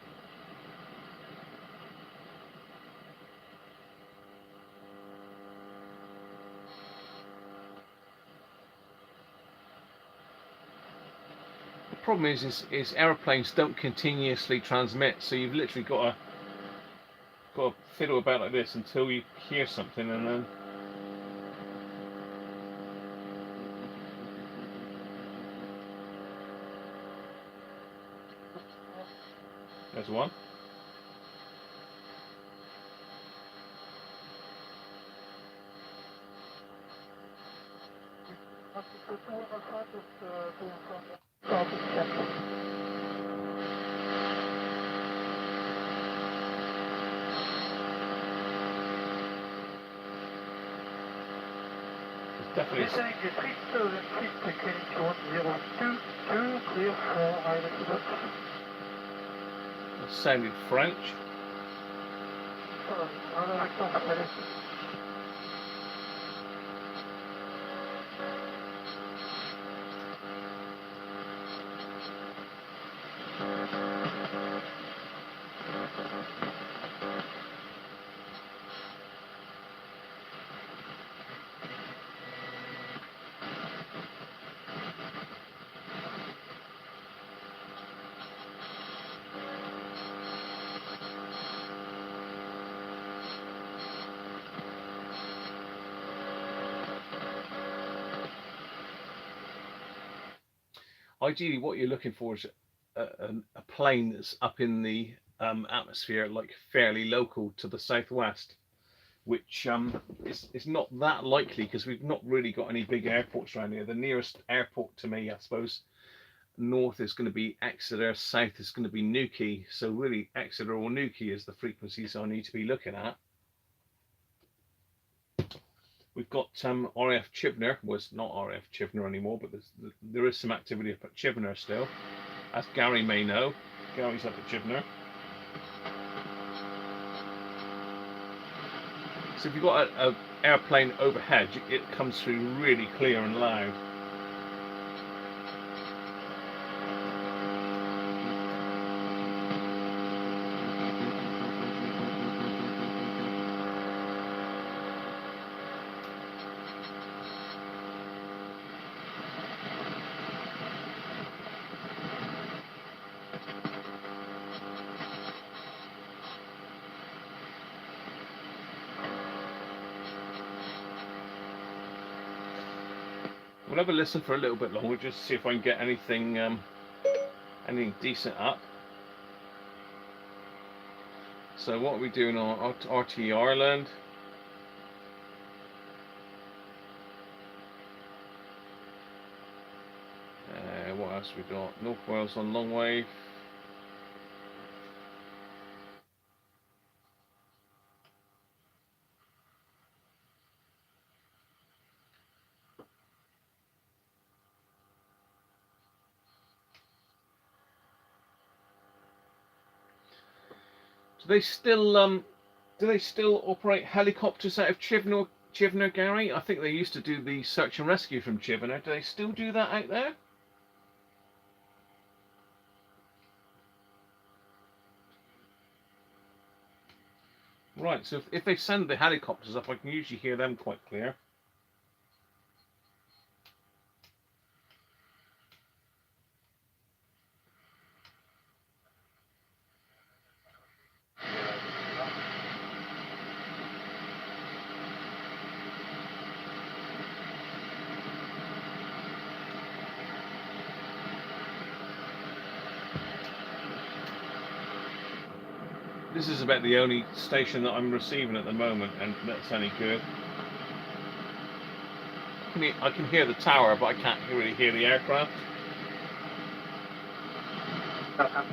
The problem is aeroplanes don't continuously transmit, so you've literally got to fiddle about like this until you hear something, and then there's one. Definitely. It sounded French. Ideally, what you're looking for is a plane that's up in the atmosphere, like fairly local to the southwest, which is not that likely because we've not really got any big airports around here. The nearest airport to me, I suppose, north is going to be Exeter, south is going to be Newquay. So really, Exeter or Newquay is the frequencies I need to be looking at. We've got RAF Chibnor. Well, it's not RAF Chibnor anymore, but there is some activity up at Chibnor still, as Gary may know. Gary's up at Chibnor. So if you've got an airplane overhead, it comes through really clear and loud. We'll have a listen for a little bit longer, just to see if I can get anything anything decent up. So what are we doing on RT Ireland? What else we got? North Wales on long wave. Do they still operate helicopters out of Chivener, Gary? I think they used to do the search and rescue from Chivener. Do they still do that out there? Right, so if they send the helicopters up, I can usually hear them quite clear. This is about the only station that I'm receiving at the moment, and that's any good. I can hear the tower, but I can't really hear the aircraft. That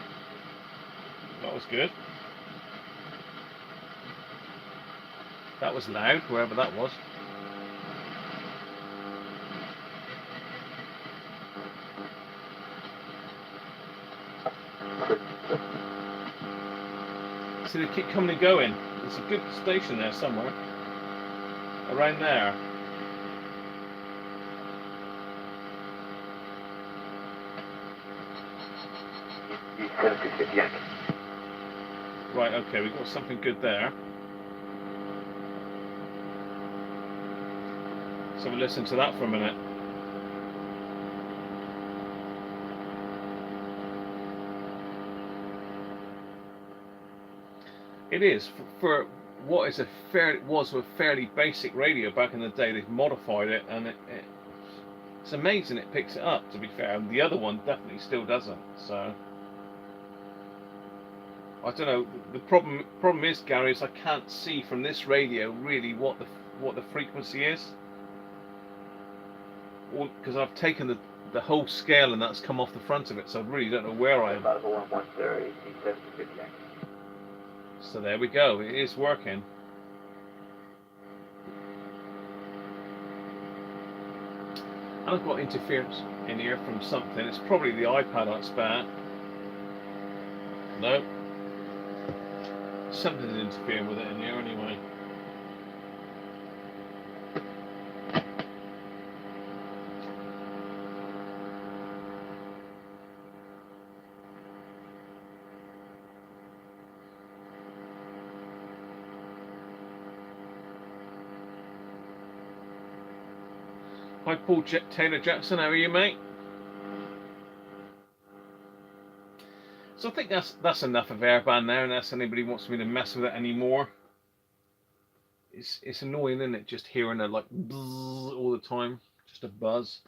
was good. That was loud, wherever that was. See, they keep coming and going. There's a good station there somewhere. Around there. Right, okay, we've got something good there. So we'll listen to that for a minute. It is for what is was a fairly basic radio back in the day. They've modified it, and it's amazing it picks it up. To be fair, and the other one definitely still doesn't. So I don't know. The problem is, Gary, is I can't see from this radio really what the frequency is, because I've taken the whole scale and that's come off the front of it, so I really don't know where I am. So there we go, it is working. And I've got interference in here from something. It's probably the iPad that's bad. No. Something's interfering with it in here anyway. Hi Paul Taylor Jackson, how are you, mate? So I think that's enough of airband now, unless anybody wants me to mess with it anymore. It's annoying, isn't it? Just hearing a like buzz all the time, just a buzz.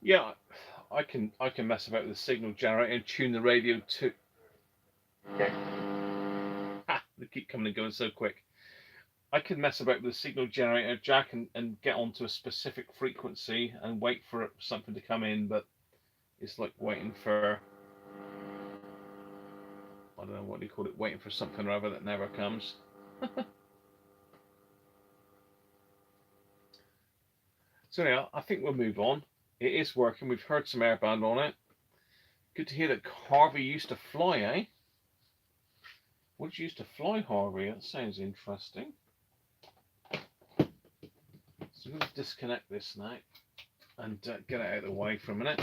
Yeah, I can mess about with the signal generator and tune the radio to. They keep coming and going so quick. I can mess about with the signal generator jack and get onto a specific frequency and wait for something to come in, but it's like waiting for, I don't know what do you call it, waiting for something or other that never comes. So yeah, I think we'll move on. It is working. We've heard some airband on it. Good to hear that Harvey used to fly, eh? What did you used to fly, Harvey? That sounds interesting. So I'm going to disconnect this now and get it out of the way for a minute.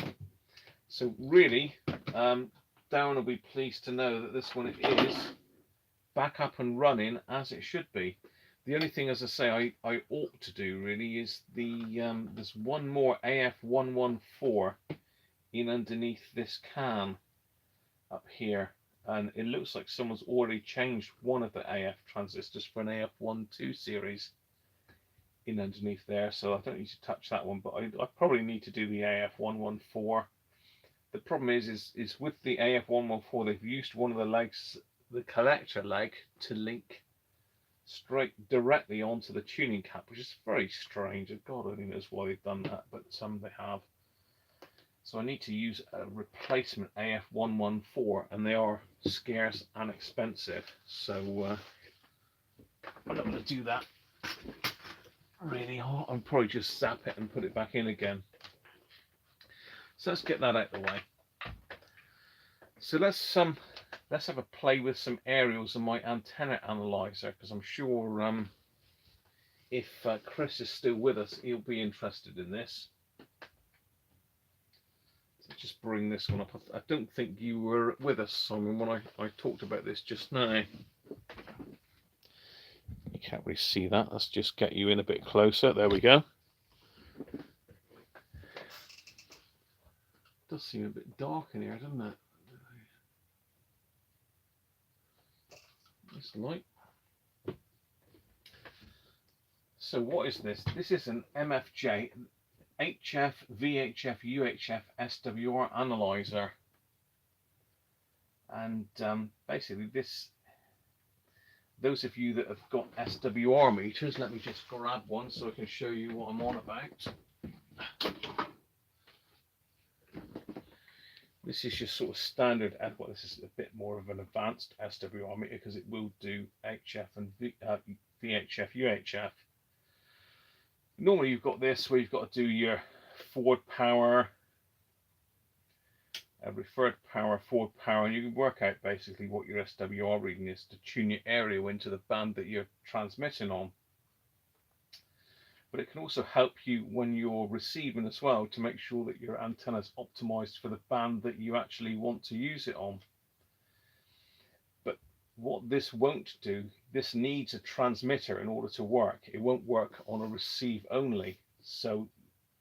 So really, Darren will be pleased to know that this one is back up and running as it should be. The only thing, as I say, I ought to do really is there's one more AF114 in underneath this can up here, and it looks like someone's already changed one of the AF transistors for an AF12 series in underneath there, so I don't need to touch that one, but I probably need to do the AF114. The problem is with the AF114, they've used one of the legs, the collector leg, to link straight directly onto the tuning cap, which is very strange. God only knows why they've done that, but they have. So I need to use a replacement AF114, and they are scarce and expensive. So I'm not going to do that. Really, I'll probably just zap it and put it back in again. So let's get that out of the way. So let's have a play with some aerials and my antenna analyzer, because I'm sure if Chris is still with us, he'll be interested in this. So just bring this one up. I don't think you were with us, Simon, when I talked about this just now. You can't really see that. Let's just get you in a bit closer. There we go. It does seem a bit dark in here, doesn't it? This light. So what is this? This is an MFJ HF, VHF, UHF, SWR analyzer. And basically this, those of you that have got SWR meters, let me just grab one so I can show you what I'm on about. This is your sort of standard, well, this is a bit more of an advanced SWR meter because it will do HF and VHF, UHF. Normally you've got this where you've got to do your forward power, referred power, forward power, and you can work out basically what your SWR reading is to tune your aerial into the band that you're transmitting on. But it can also help you when you're receiving as well to make sure that your antenna is optimized for the band that you actually want to use it on. But what this won't do, this needs a transmitter in order to work. It won't work on a receive only. So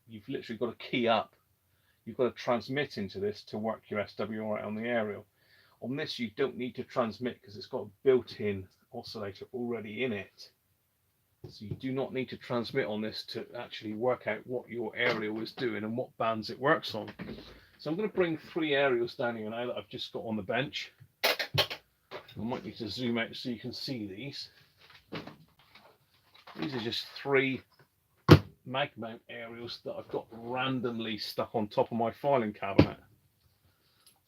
you've literally got to key up. You've got to transmit into this to work your SWR on the aerial. On this, you don't need to transmit because it's got a built-in oscillator already in it. So you do not need to transmit on this to actually work out what your aerial is doing and what bands it works on. So I'm going to bring 3 aerials down here now that I've just got on the bench. I might need to zoom out so you can see these. These are just 3 mag mount aerials that I've got randomly stuck on top of my filing cabinet.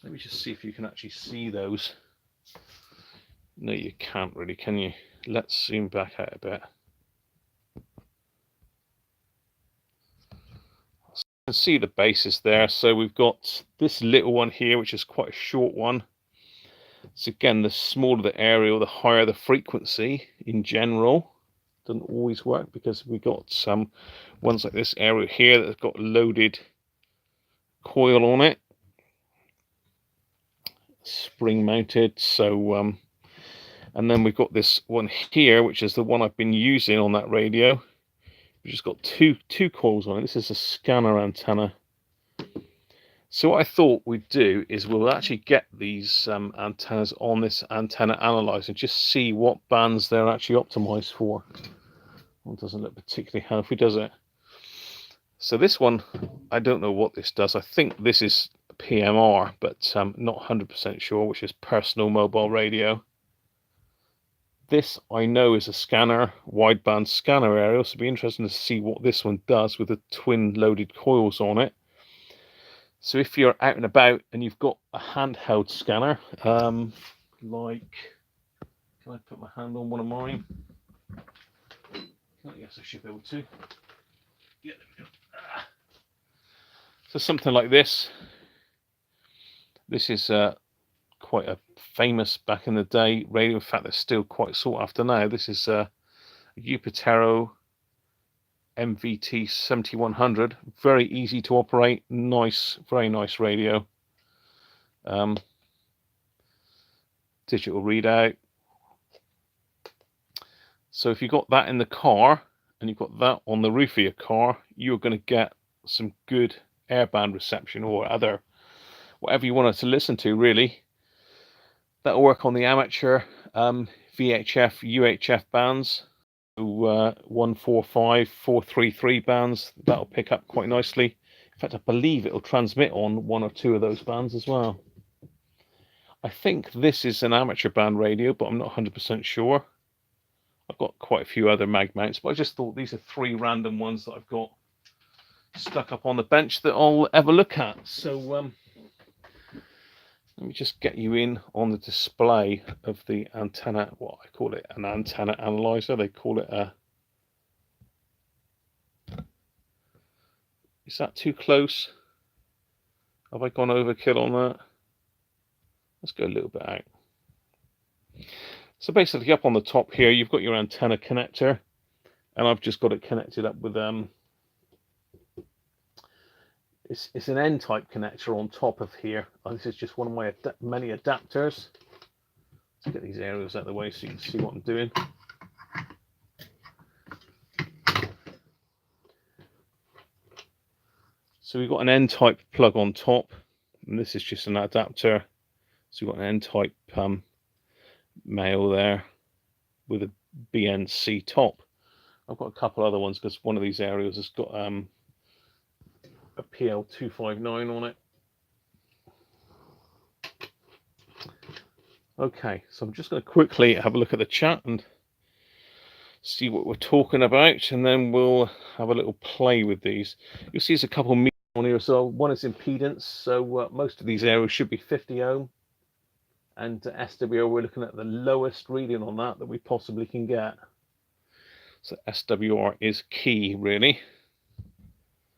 Let me just see if you can actually see those. No, you can't really, can you? Let's zoom back out a bit. You can see the bases there. So we've got this little one here, which is quite a short one. So again, the smaller the aerial, the higher the frequency in general. Doesn't always work because we've got some ones like this aerial here that's got loaded coil on it, spring mounted. So and then we've got this one here, which is the one I've been using on that radio, which has got two coils on it. This is a scanner antenna. So what I thought we'd do is we'll actually get these antennas on this antenna analyzer and just see what bands they're actually optimized for. Well, it doesn't look particularly healthy, does it? So this one, I don't know what this does. I think this is PMR, but I'm not 100% sure, which is personal mobile radio. This I know is a scanner, wideband scanner aerial, so it'll be interesting to see what this one does with the twin loaded coils on it. So if you're out and about and you've got a handheld scanner, like, can I put my hand on one of mine? I guess I should be able to. Yeah, there we go. So something like this. This is quite a famous back in the day radio. In fact, they're still quite sought after now. This is a Upatero MVT 7100. Very easy to operate. Nice, very nice radio. Digital readout. So if you've got that in the car and you've got that on the roof of your car, you're going to get some good airband reception or other whatever you want it to listen to, really. That'll work on the amateur VHF, UHF bands. 145, 433 bands, that'll pick up quite nicely. In fact, I believe it'll transmit on 1 or 2 of those bands as well. I think this is an amateur band radio, but I'm not 100% sure. I've got quite a few other mag mounts, but I just thought these are 3 random ones that I've got stuck up on the bench that I'll ever look at. So let me just get you in on the display of the antenna. What I call it, an antenna analyzer. They call it a... Is that too close? Have I gone overkill on that? Let's go a little bit out. So basically up on the top here, you've got your antenna connector, and I've just got it connected up with it's an N-type connector on top of here. This is just one of my many adapters. Let's get these areas out of the way so you can see what I'm doing. So we've got an N-type plug on top, and this is just an adapter. So we've got an N-type male there with a BNC top. I've got a couple other ones because one of these areas has got a PL259 on it. Okay, so I'm just going to quickly have a look at the chat and see what we're talking about, and then we'll have a little play with these. You'll see there's a couple meters on here. So one is impedance, so most of these areas should be 50 ohm, and SWR, we're looking at the lowest reading on that we possibly can get. So SWR is key, really.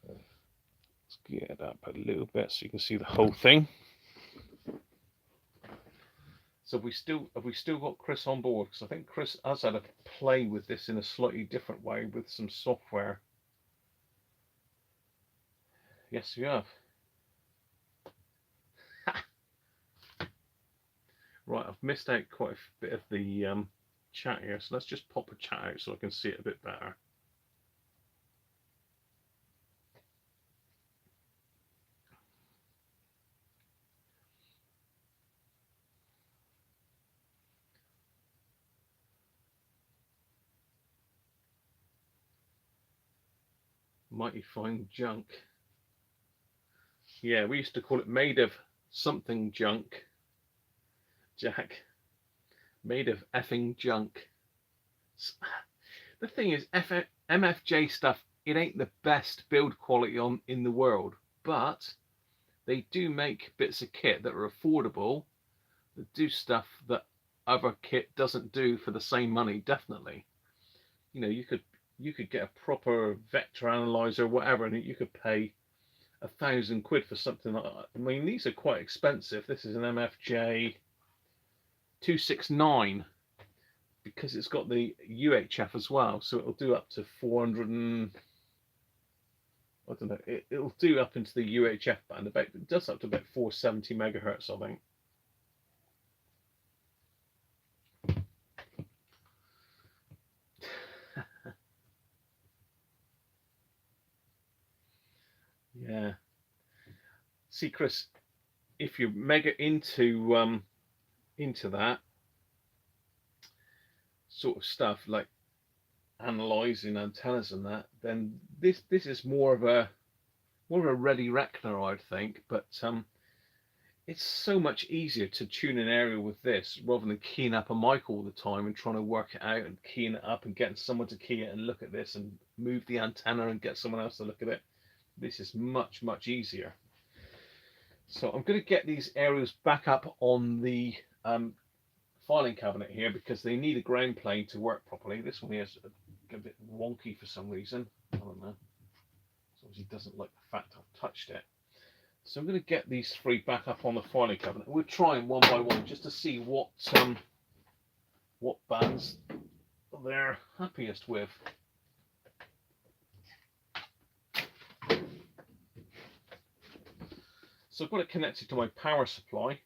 Let's get it up a little bit so you can see the whole thing. So have we still got Chris on board? Because I think Chris has had a play with this in a slightly different way with some software. Yes, we have. Right, I've missed out quite a bit of the chat here, so let's just pop a chat out so I can see it a bit better. Mighty fine junk. Yeah, we used to call it made of something junk. Jack, made of effing junk. The thing is, MFJ stuff, it ain't the best build quality in the world, but they do make bits of kit that are affordable, that do stuff that other kit doesn't do for the same money. Definitely, you know, you could get a proper vector analyzer or whatever, and you could pay £1,000 for something like that. I mean, these are quite expensive. This is an MFJ 269 because it's got the UHF as well, so it'll do up to 400 and I don't know. It'll do up into the UHF band. It does up to about 470 megahertz, I think. Yeah. See, Chris, if you're mega into that sort of stuff, like analyzing antennas and that, then this is more of a ready reckoner, I'd think. But it's so much easier to tune an area with this rather than keying up a mic all the time and trying to work it out and keying it up and getting someone to key it and look at this and move the antenna and get someone else to look at it. This is much easier. So I'm going to get these areas back up on the filing cabinet here because they need a ground plane to work properly. This one here is a bit wonky for some reason. I don't know. So he doesn't like the fact I've touched it. So I'm going to get these 3 back up on the filing cabinet. We're trying one by one just to see what bands they're happiest with. So I've got it connected to my power supply.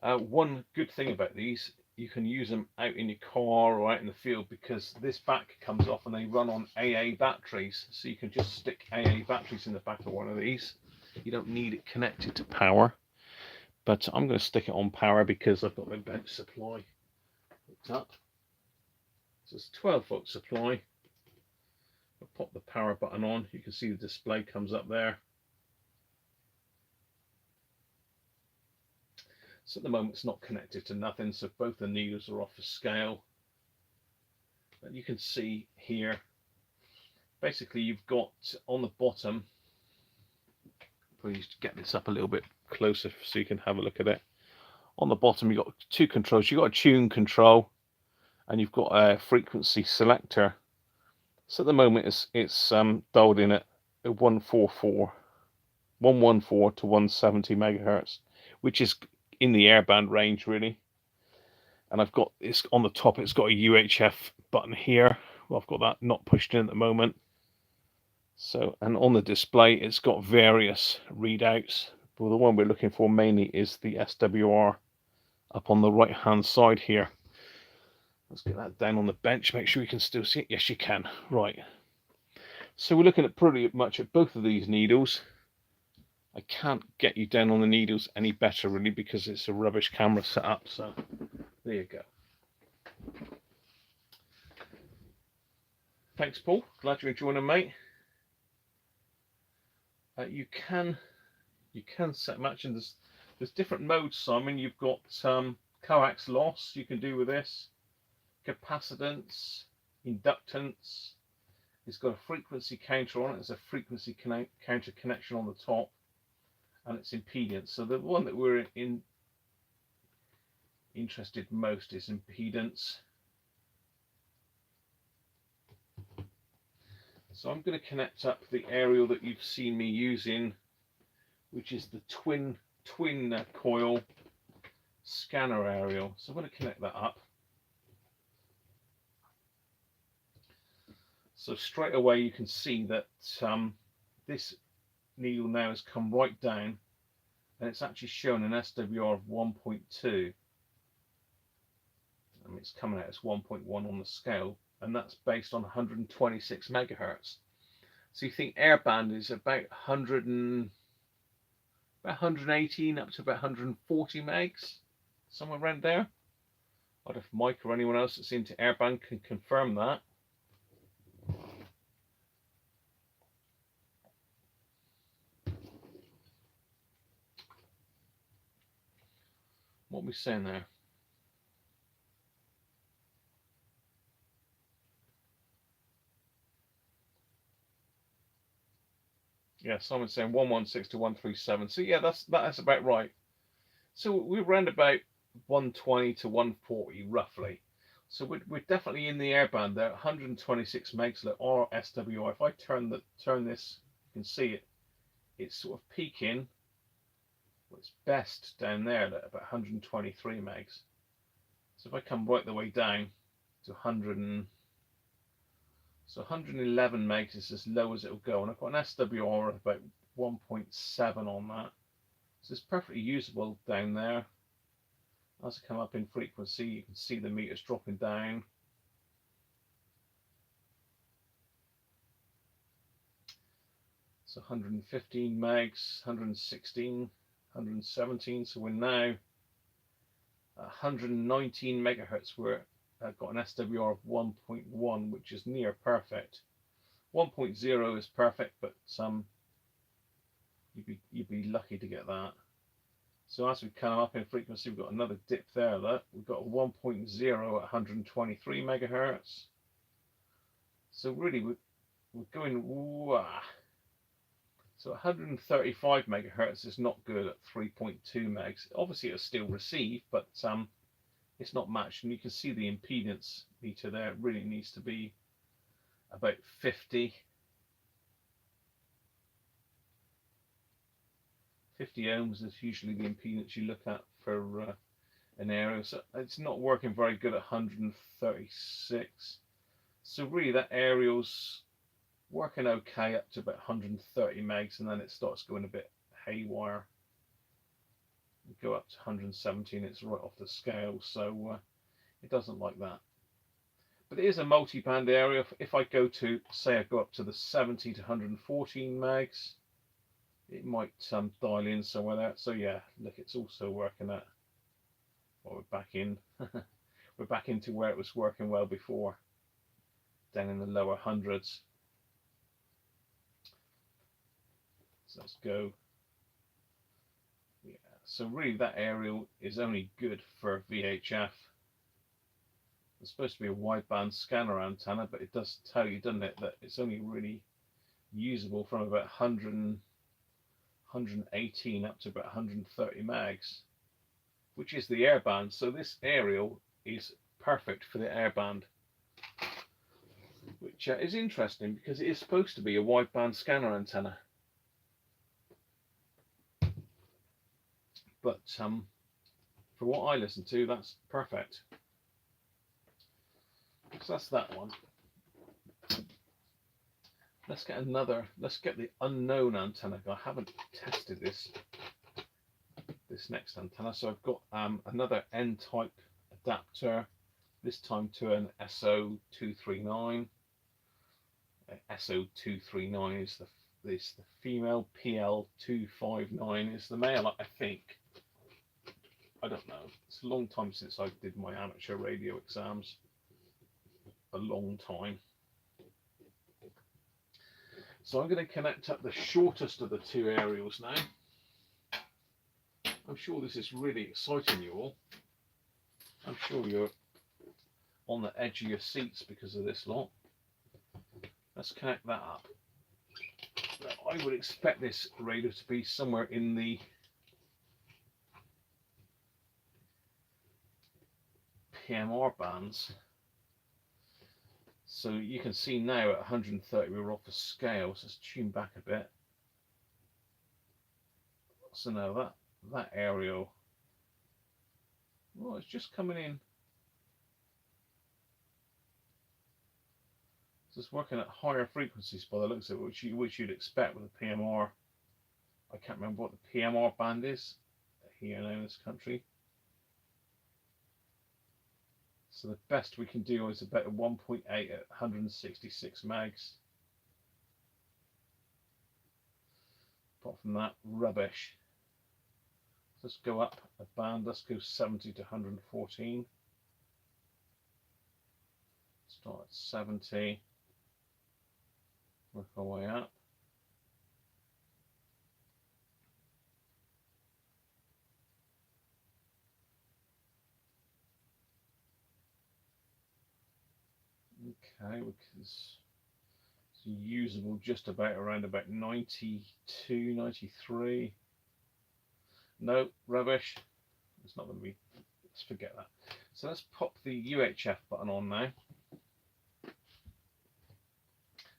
One good thing about these, you can use them out in your car or out in the field because this back comes off and they run on AA batteries. So you can just stick AA batteries in the back of one of these. you don't need it connected to power. But I'm going to stick it on power because I've got my bench supply hooked up. So it's 12-volt supply. I'll pop the power button on. You can see the display comes up there. So at the moment it's not connected to nothing, so both the needles are off the scale. And you can see here, basically you've got on the bottom, please get this up a little bit closer so you can have a look at it. On the bottom you've got two controls. You've got a tune control and you've got a frequency selector. So at the moment it's dialed in at 144 to 170 megahertz, which is in the airband range really. And I've got this on the top, it's got a UHF button here. Well, I've got that not pushed in at the moment. So, and on the display it's got various readouts. Well, the one we're looking for mainly is the SWR up on the right hand side here. Let's get that down on the bench, make sure you can still see it. Yes, you can. Right. So we're looking at pretty much at both of these needles. I can't get you down on the needles any better really because it's a rubbish camera setup. So there you go. Thanks, Paul. Glad you're joining, mate. You can set matching. There's different modes, Simon. You've got coax loss you can do with this, capacitance, inductance. It's got a frequency counter on it. There's a frequency counter connection on the top, and it's impedance. So the one that we're interested most is impedance. So I'm going to connect up the aerial that you've seen me using, which is the twin coil scanner aerial. So I'm going to connect that up. So straight away you can see that this needle now has come right down and it's actually shown an SWR of 1.2. I mean, it's coming out as 1.1 on the scale, and that's based on 126 megahertz. So you think airband is about 118 up to about 140 megs, somewhere around there. I don't know if Mike or anyone else that's into airband can confirm that. What are we saying there? Yeah, someone's saying 116 to 137. So yeah, that's about right. So we're around about 120 to 140 roughly. So we're definitely in the airband there. 126 megs or SWR. If I turn this, you can see it. It's sort of peaking. Well, it's best down there at about 123 megs. So if I come right the way down to 111 megs is as low as it'll go, and I've got an SWR of about 1.7 on that. So it's perfectly usable down there. As I come up in frequency, you can see the meters dropping down. So 115 megs, 116, 117. So we're now 119 megahertz. We're got an SWR of 1.1, which is near perfect. 1.0 is perfect, but you'd be lucky to get that. So as we come up in frequency, we've got another dip there. Look, we've got 1.0 at 123 megahertz. So really, we're going. Wah. So 135 megahertz is not good at 3.2 megs. Obviously, it'll still receive, but it's not matched. And you can see the impedance meter there. It really needs to be about 50. 50 ohms is usually the impedance you look at for an aerial. So it's not working very good at 136. So really that aerial's working okay up to about 130 megs, and then it starts going a bit haywire. You go up to 117, it's right off the scale, so it doesn't like that. But it is a multi-band area. If I go to, say I go up to the 70 to 114 megs, it might dial in somewhere there. So yeah, look, it's also working at, well, we're back in. We're back into where it was working well before, down in the lower hundreds. So let's go. Yeah, so really that aerial is only good for VHF. It's supposed to be a wideband scanner antenna, but it does tell you, doesn't it, that it's only really usable from about 100, 118 up to about 130 megs, which is the airband. So this aerial is perfect for the airband, which is interesting because it is supposed to be a wideband scanner antenna. But for what I listen to, that's perfect. So that's that one. Let's get another. Let's get the unknown antenna. I haven't tested this next antenna. So I've got another N-type adapter. This time to an SO239. SO239 is the female. PL259 is the male, I think. I don't know. It's a long time since I did my amateur radio exams. A long time. So I'm going to connect up the shortest of the two aerials now. I'm sure this is really exciting you all. I'm sure you're on the edge of your seats because of this lot. Let's connect that up. I would expect this radio to be somewhere in the PMR bands. So you can see now at 130 we're off the scale, so let's tune back a bit. So now that aerial, well, it's just coming in. So it's working at higher frequencies by the looks of it, which you'd expect with a PMR. I can't remember what the PMR band is here now in this country. So the best we can do is about a 1.8 at 166 megs. Apart from that, rubbish. Let's go up a band. Let's go 70 to 114. Start at 70. Work our way up. Okay, it's usable just about around about 92, 93. No, rubbish. It's not going to be, let's forget that. So let's pop the UHF button on now.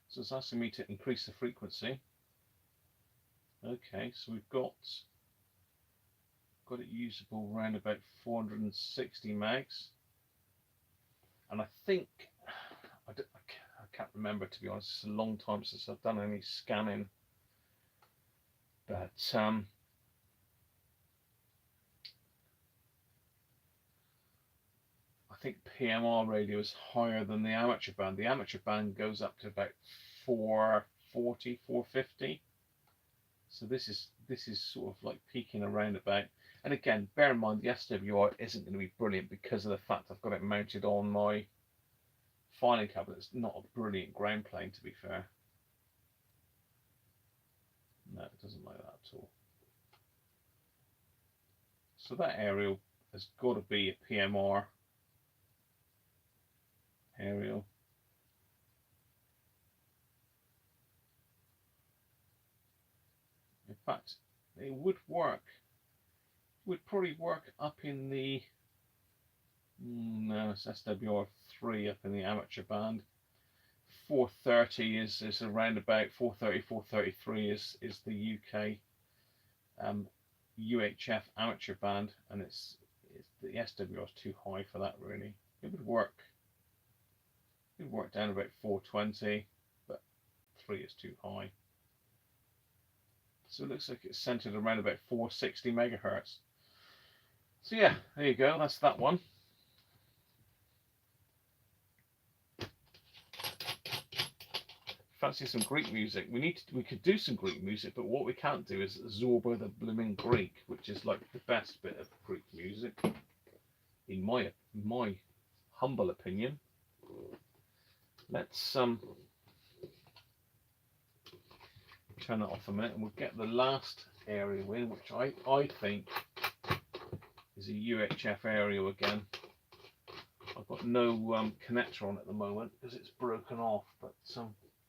So it's asking me to increase the frequency. Okay, so we've got it usable around about 460 megs. And I think, I can't remember, to be honest, it's a long time since I've done any scanning. But I think PMR radio is higher than the amateur band. The amateur band goes up to about 440, 450. So this is sort of like peaking around about. And again, bear in mind the SWR isn't going to be brilliant because of the fact I've got it mounted on my filing cabinet. It's not a brilliant ground plane, to be fair. No, it doesn't like that at all. So that aerial has got to be a PMR aerial. In fact, it would work. It would probably work up in the, no, it's SWR3 up in the amateur band. 430 is around about 430, 433 is the UK UHF amateur band, and it's the SWR is too high for that really. It would work. It would work down about 420, but 3 is too high. So it looks like it's centered around about 460 megahertz. So yeah, there you go, that's that one. fancy some Greek music. We could do some Greek music, but what we can't do is Zorba the blooming Greek, which is like the best bit of Greek music, in my humble opinion. Let's turn it off a minute, and we'll get the last aerial in, which I think is a UHF aerial again. I've got no connector on at the moment because it's broken off, but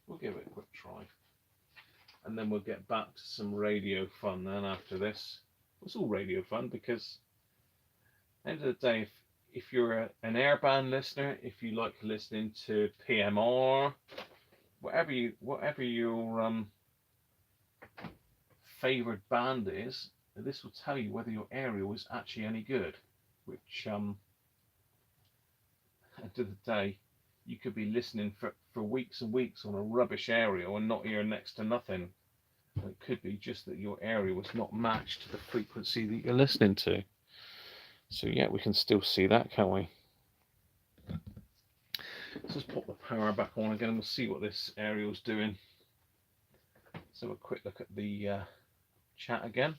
we'll give it a quick try, and then we'll get back to some radio fun then after this. It's all radio fun because at the end of the day, if you're an airband listener, if you like listening to PMR, whatever your favorite band is, this will tell you whether your aerial is actually any good, which at the end of the day, you could be listening for weeks and weeks on a rubbish aerial and not hear next to nothing. And it could be just that your aerial was not matched to the frequency that you're listening to. So yeah, we can still see that, can't we? So let's pop the power back on again and we'll see what this aerial's doing. Let's have a quick look at the chat again.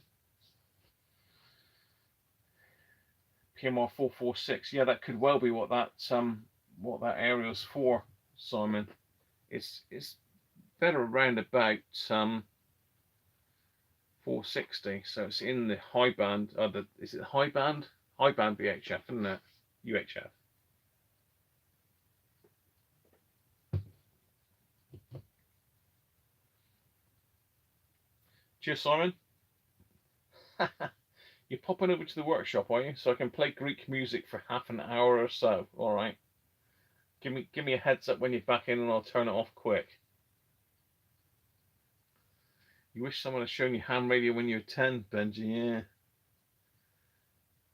PMR 446. Yeah, that could well be what that aerial's for, Simon. It's better around about 460. So it's in the high band. Is it high band? High band VHF, isn't it? UHF. Cheers, Simon. You're popping over to the workshop, are you? So I can play Greek music for half an hour or so. All right. Give me a heads up when you're back in, and I'll turn it off quick. You wish someone had shown you ham radio when you were 10, Benji. Yeah.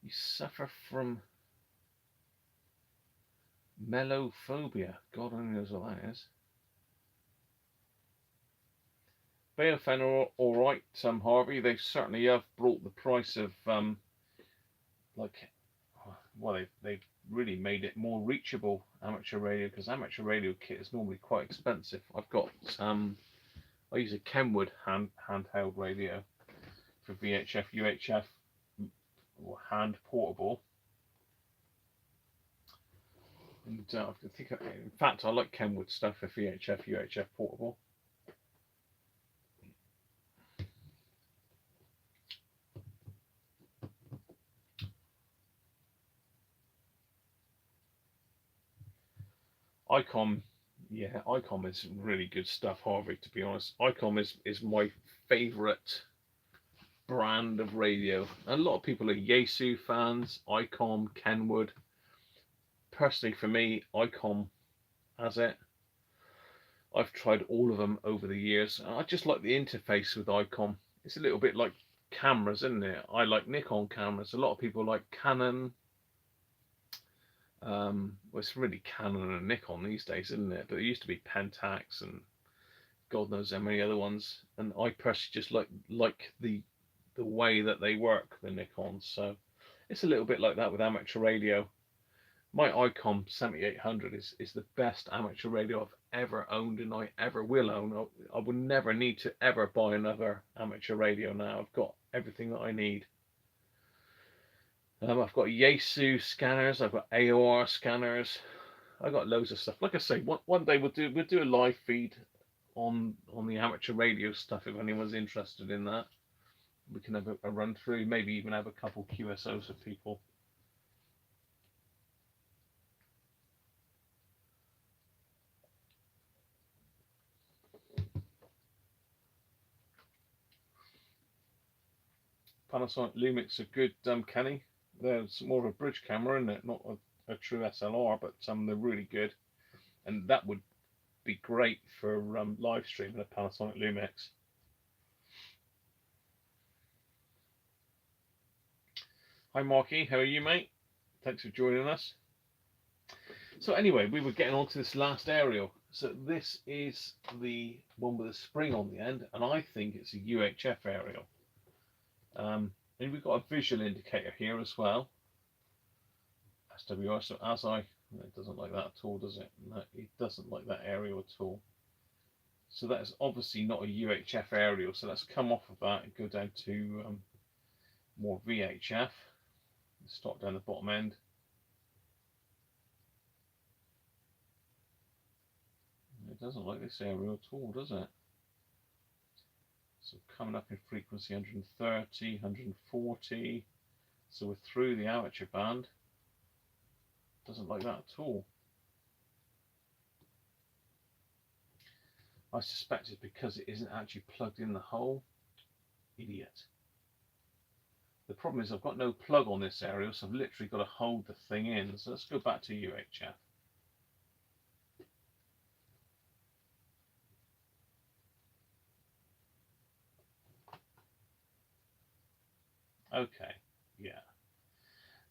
You suffer from mellophobia. God only knows what that is. Baofen are all right, Harvey. They certainly have brought the price of they've really made it more reachable, amateur radio, because amateur radio kit is normally quite expensive. I've got I use a Kenwood handheld radio for VHF, UHF, or hand portable. And in fact, I like Kenwood stuff for VHF, UHF portable. ICOM, yeah, ICOM is really good stuff, Harvey, to be honest. ICOM is my favourite brand of radio. And a lot of people are Yaesu fans, ICOM, Kenwood. Personally, for me, ICOM has it. I've tried all of them over the years. I just like the interface with ICOM. It's a little bit like cameras, isn't it? I like Nikon cameras. A lot of people like Canon. Well, it's really Canon and Nikon these days, isn't it? But it used to be Pentax and God knows how many other ones. And I personally just like the way that they work, the Nikons. So it's a little bit like that with amateur radio. My ICOM 7800 is the best amateur radio I've ever owned, and I ever will own. I will never need to ever buy another amateur radio now. I've got everything that I need. I've got Yaesu scanners, I've got AOR scanners, I've got loads of stuff. Like I say, one day we'll do a live feed on the amateur radio stuff if anyone's interested in that. We can have a run through, maybe even have a couple QSOs of people. Panasonic Lumix are good, Kenny. They're more of a bridge camera, isn't it? Not a true SLR, but they're really good. And that would be great for live streaming a Panasonic Lumix. Hi Marky, how are you, mate? Thanks for joining us. So anyway, we were getting on to this last aerial. So this is the one with a spring on the end, and I think it's a UHF aerial. And we've got a visual indicator here as well. SWR, so it doesn't like that at all, does it? No, it doesn't like that aerial at all. So that's obviously not a UHF aerial, so let's come off of that and go down to more VHF. Start down the bottom end. It doesn't like this aerial at all, does it? So coming up in frequency 130, 140. So we're through the amateur band. Doesn't like that at all. I suspect it's because it isn't actually plugged in the hole. Idiot. The problem is I've got no plug on this aerial, so I've literally got to hold the thing in. So let's go back to UHF. Okay, yeah.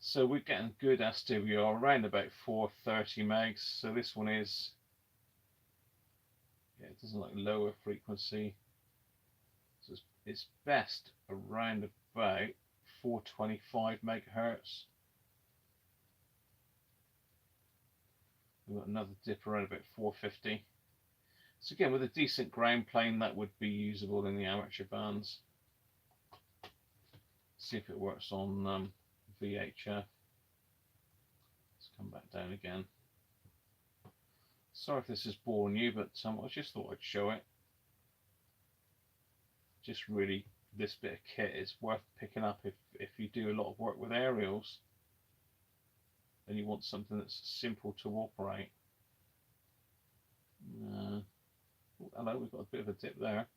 So we're getting good SWR around about 430 megs. So this one is, yeah, it doesn't like lower frequency. So it's best around about 425 megahertz. We've got another dip around about 450. So again, with a decent ground plane, that would be usable in the amateur bands. See if it works on VHF. Let's come back down again. Sorry if this is boring you, but I just thought I'd show it. Just really, this bit of kit is worth picking up if you do a lot of work with aerials and you want something that's simple to operate. Oh, hello, we've got a bit of a dip there.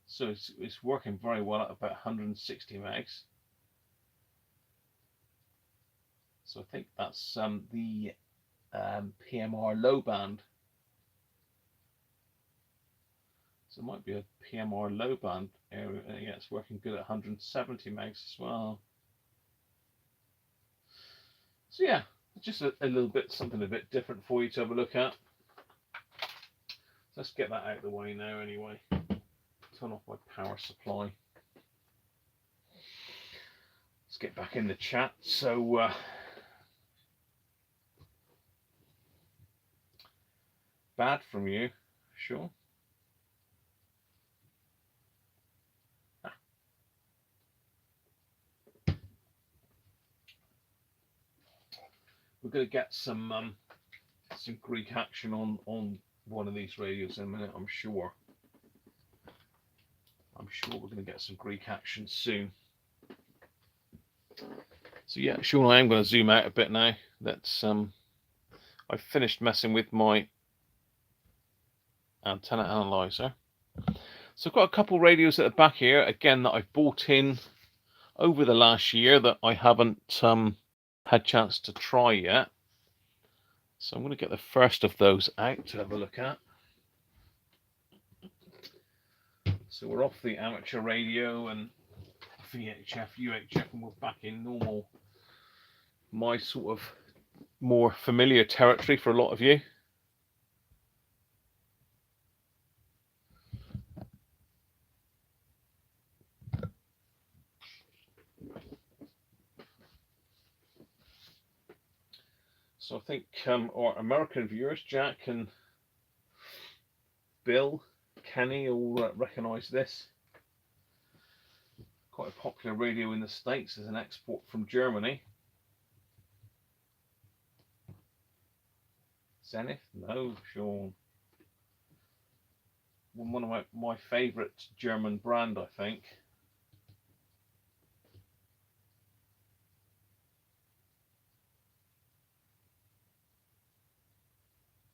So it's working very well at about 160 megs. So I think that's the PMR low band. So it might be a PMR low band area. Yeah, it's working good at 170 megs as well. So yeah, just a little bit, something a bit different for you to have a look at. So let's get that out of the way now anyway. Turn off my power supply. Let's get back in the chat. So bad from you, sure. We're going to get some Greek action on one of these radios in a minute, I'm sure. I'm sure we're going to get some Greek action soon. So yeah, sure, I am going to zoom out a bit now. That's I've finished messing with my antenna analyzer. So I've got a couple radios at the back here, again, that I've bought in over the last year that I haven't had chance to try yet. So I'm going to get the first of those out to have a look at. So we're off the amateur radio and VHF, UHF, and we're back in normal, my sort of more familiar territory for a lot of you. So I think our American viewers, Jack and Bill, Kenny, all recognise this. Quite a popular radio in the States as an export from Germany. Zenith? No, Sean. One of my favourite German brand, I think.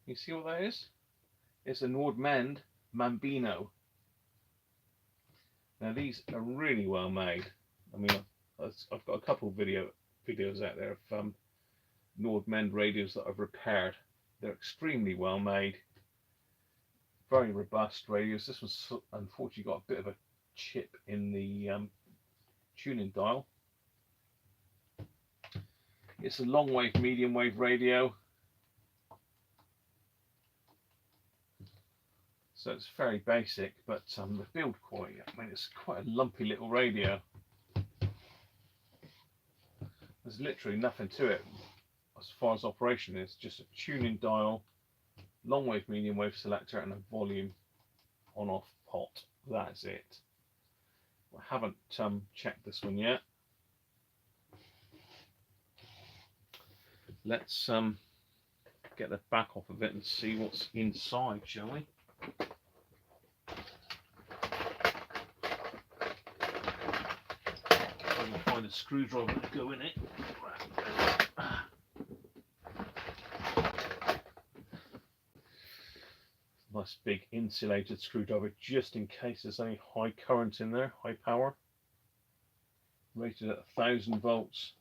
You see what that is? It's a Nordmend Mambino. Now these are really well made. I mean, I've got a couple of videos out there of Nordmend radios that I've repaired. They're extremely well made, very robust radios. This one's unfortunately got a bit of a chip in the tuning dial. It's a long wave, medium wave radio. So it's very basic, but the build quality, I mean, it's quite a lumpy little radio. There's literally nothing to it as far as operation is, just a tuning dial, long wave, medium wave selector, and a volume on off pot. That's it. I haven't checked this one yet. Let's get the back off of it and see what's inside, shall we? I can find a screwdriver to go in it. Nice big insulated screwdriver, just in case there's any high current in there, high power. Rated at 1000 volts.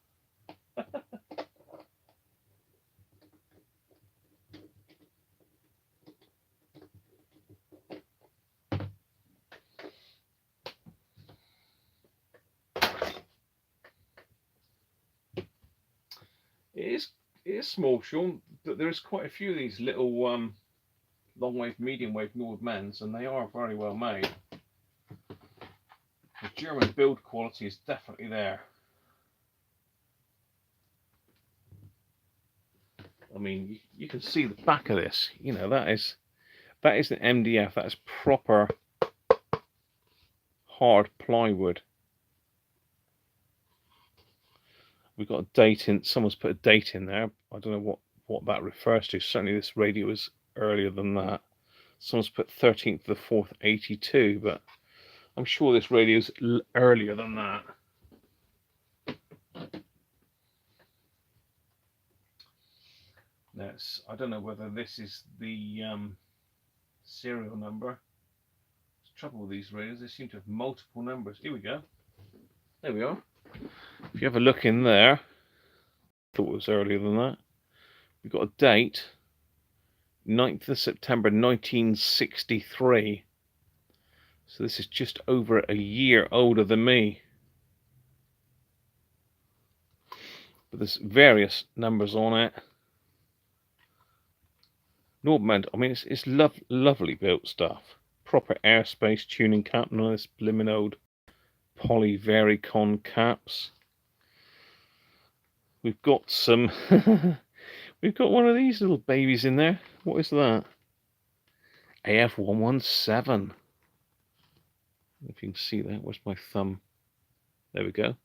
It is small, Sean, but there is quite a few of these little long wave, medium wave Nordmans, and they are very well made. The German build quality is definitely there. I mean, you can see the back of this. You know, that is an MDF. That is proper hard plywood. We've got a date in. Someone's put a date in there. I don't know what that refers to. Certainly, this radio is earlier than that. Someone's put 13th of the 4th, 82, but I'm sure this radio is earlier than that. Now, I don't know whether this is the serial number. There's trouble with these radios. They seem to have multiple numbers. Here we go. There we are. If you have a look in there, I thought it was earlier than that. We've got a date, 9th of September 1963. So this is just over a year older than me. But there's various numbers on it. Nordman, I mean, it's lovely built stuff. Proper airspace tuning cap, nice blimmin' old poly Varicon caps. We've got some. We've got one of these little babies in there. What is that? AF117. If you can see that, where's my thumb? There we go.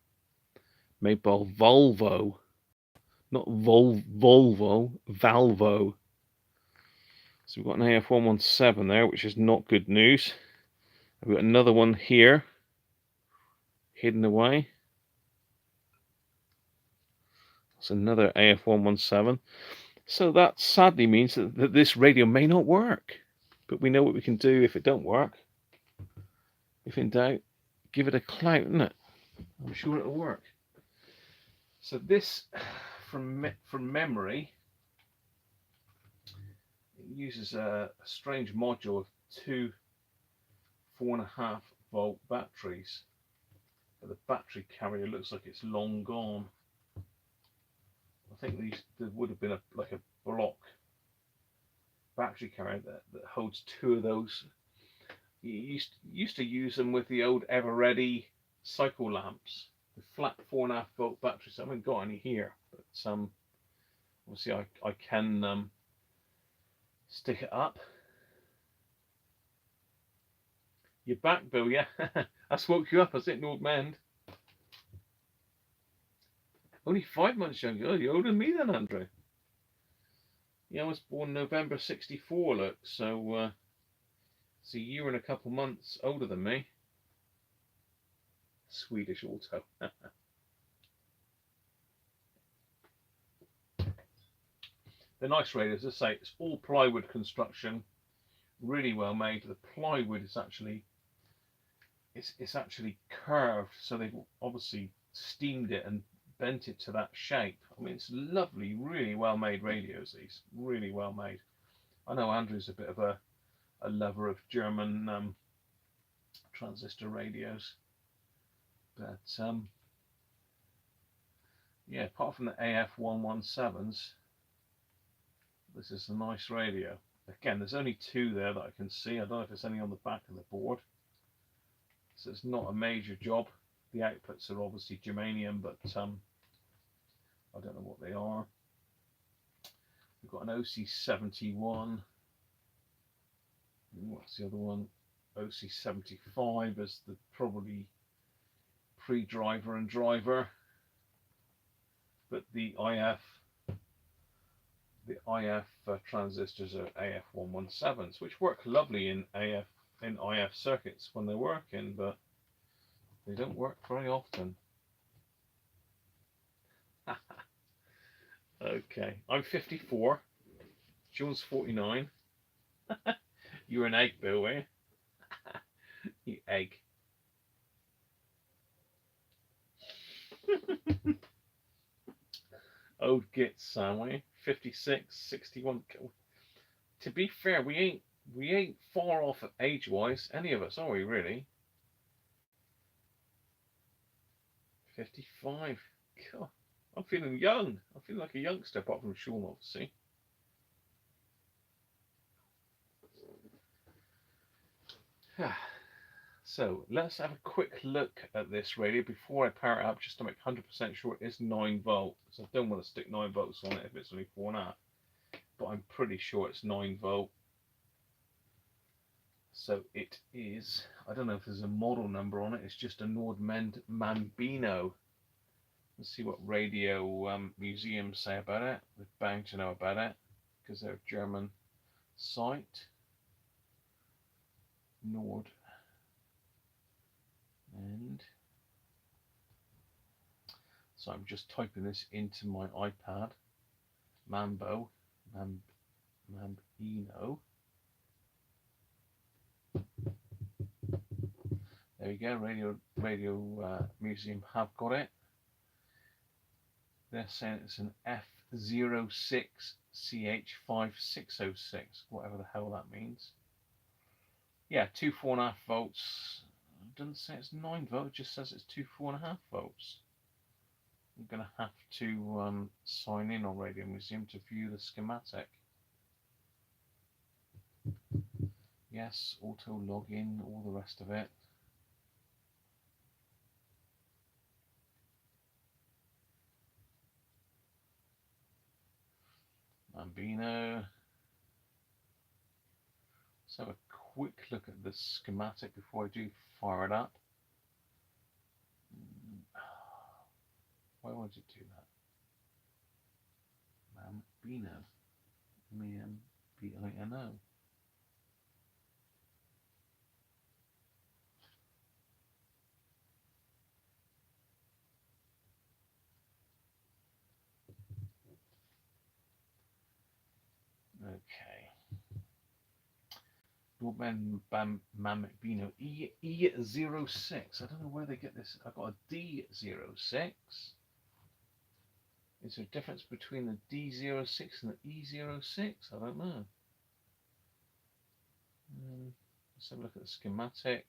Made by Volvo, not Volvo, Valvo. So we've got an AF117 there, which is not good news. We've got another one here, hidden away. That's another AF117. So that sadly means that this radio may not work. But we know what we can do if it don't work. If in doubt, give it a clout, isn't it? I'm sure it'll work. So this, from memory, it uses a strange module of two 4.5 volt batteries. But the battery carrier looks like it's long gone. I think there would have been like a block battery carrier that holds two of those. You used to use them with the old Ever-Ready cycle lamps, the flat 4.5 volt batteries. I haven't got any here, but obviously I can stick it up. You're back, Bill, yeah? That's woke you up, has it, Nordmand? Only 5 months younger. Oh, you're older than me then, Andrew. Yeah, I was born November 64, look, so it's a year and a couple months older than me. Swedish auto. They're nice radios, as I say, it's all plywood construction, really well made. The plywood is actually it's actually curved, so they've obviously steamed it and bent it to that shape. I mean, it's lovely, really well made radios, these, really well made. I know Andrew's a bit of a lover of German transistor radios, but yeah, apart from the AF117s, this is a nice radio. Again, there's only two there that I can see. I don't know if there's any on the back of the board, so it's not a major job. The outputs are obviously germanium, but I don't know what they are. We've got an OC71. What's the other one? OC75 as the probably pre-driver and driver, but the IF transistors are AF117s, which work lovely in IF circuits when they're working, but they don't work very often. Okay, I'm 54. John's 49. You're an egg, Bill, eh? You egg. Old gits, Sammy. 56, 61. To be fair, we ain't far off age-wise, any of us, are we really? 55. God, I'm feeling young. I'm feeling like a youngster, apart from Sean, obviously. So let's have a quick look at this radio before I power it up, just to make 100% sure it is 9 volts. I don't want to stick 9 volts on it if it's only 4.5, but I'm pretty sure it's 9 volt. So it is, I don't know if there's a model number on it, it's just a Nord Mambino. Let's see what radio museums say about it. They're bound to know about it because they're a German site. Nord. And so I'm just typing this into my iPad. Mambino. There we go. Radio Museum have got it. They're saying it's an F06CH5606, whatever the hell that means. Yeah, 2 4.5 volts. It doesn't say it's 9 volts, it just says it's 2 4.5 volts. I'm going to have to sign in on Radio Museum to view the schematic. Yes, auto login, all the rest of it. Mambino. Let's have a quick look at the schematic before I do fire it up. Why would it do that? Mambino. M-A-M-B-I-N-O. Okay. Mambino E06. I don't know where they get this. I've got a D06. Is there a difference between the D06 and the E06? I don't know. Let's have a look at the schematic.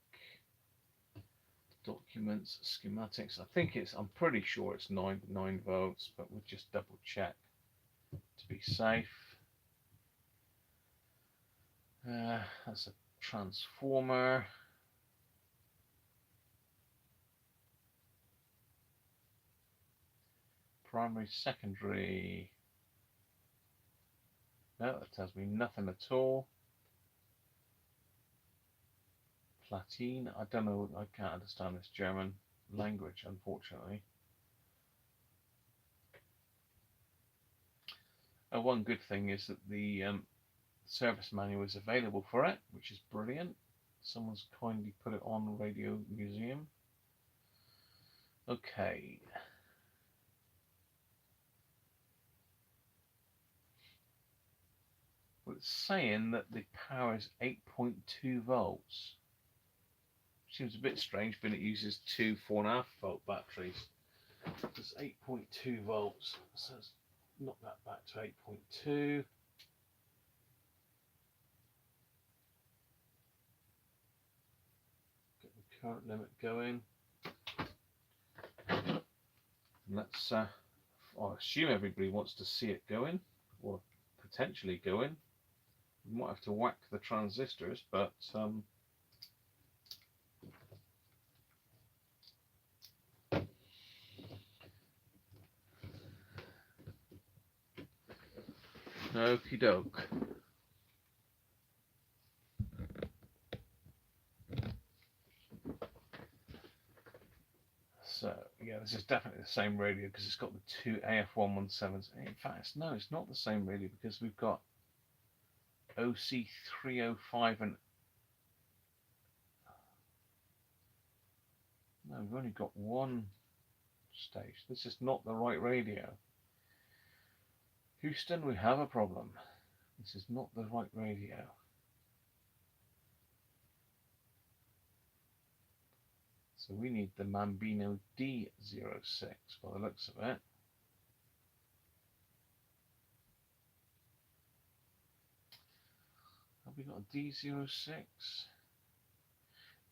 Documents, schematics. I think I'm pretty sure it's 9 volts, but we'll just double check to be safe. That's a transformer. Primary, secondary. No, that tells me nothing at all. Platine. I don't know. I can't understand this German language, unfortunately. One good thing is that the service manual is available for it, which is brilliant. Someone's kindly put it on Radio Museum. Okay. Well, it's saying that the power is 8.2 volts. Seems a bit strange, but it uses 2 4.5 volt batteries. It's 8.2 volts. So let's knock that back to 8.2. Get the current limit going. Let's, I assume everybody wants to see it going, or potentially going. We might have to whack the transistors, but okie doke. this is definitely the same radio because it's got the two AF117s. In fact, no, it's not the same radio because we've got OC305 and no, we've only got one stage. This is not the right radio. Houston, we have a problem. This is not the right radio. So we need the Mambino D06 by the looks of it. Have we got a D06?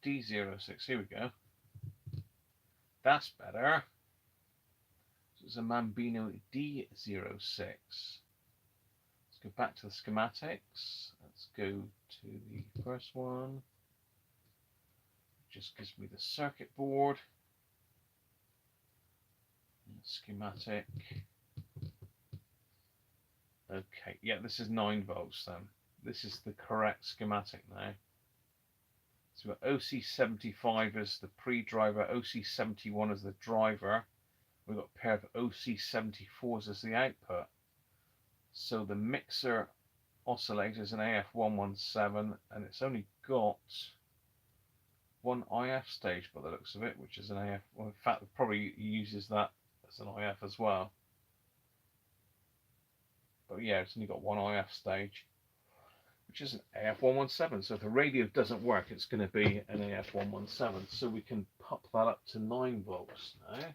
D06, here we go. That's better. So it's a Mambino D06. Let's go back to the schematics. Let's go to the first one. Just gives me the circuit board. Schematic. Okay, yeah, this is 9 volts then. This is the correct schematic now. So we've got OC75 as the pre-driver, OC71 as the driver. We've got a pair of OC74s as the output. So the mixer oscillator is an AF117 and it's only got one IF stage by the looks of it, which is an AF. Well, in fact, it probably uses that as an IF as well. But yeah, it's only got one IF stage, which is an AF117. So if the radio doesn't work, it's going to be an AF117. So we can pop that up to 9 volts now.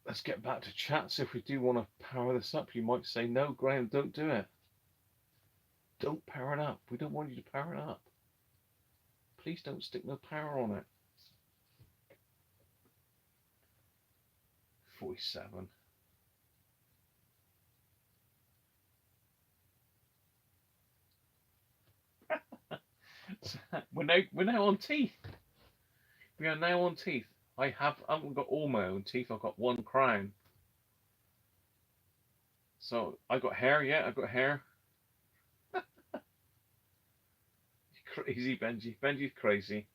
Let's get back to chat. So if we do want to power this up, you might say, no, Graham, don't do it. Don't power it up. We don't want you to power it up. Please don't stick no power on it. 47. So we're now on teeth. We are now on teeth. I haven't got all my own teeth. I've got one crown. So I got hair. Yeah, I got hair. Crazy Benji. Benji's crazy.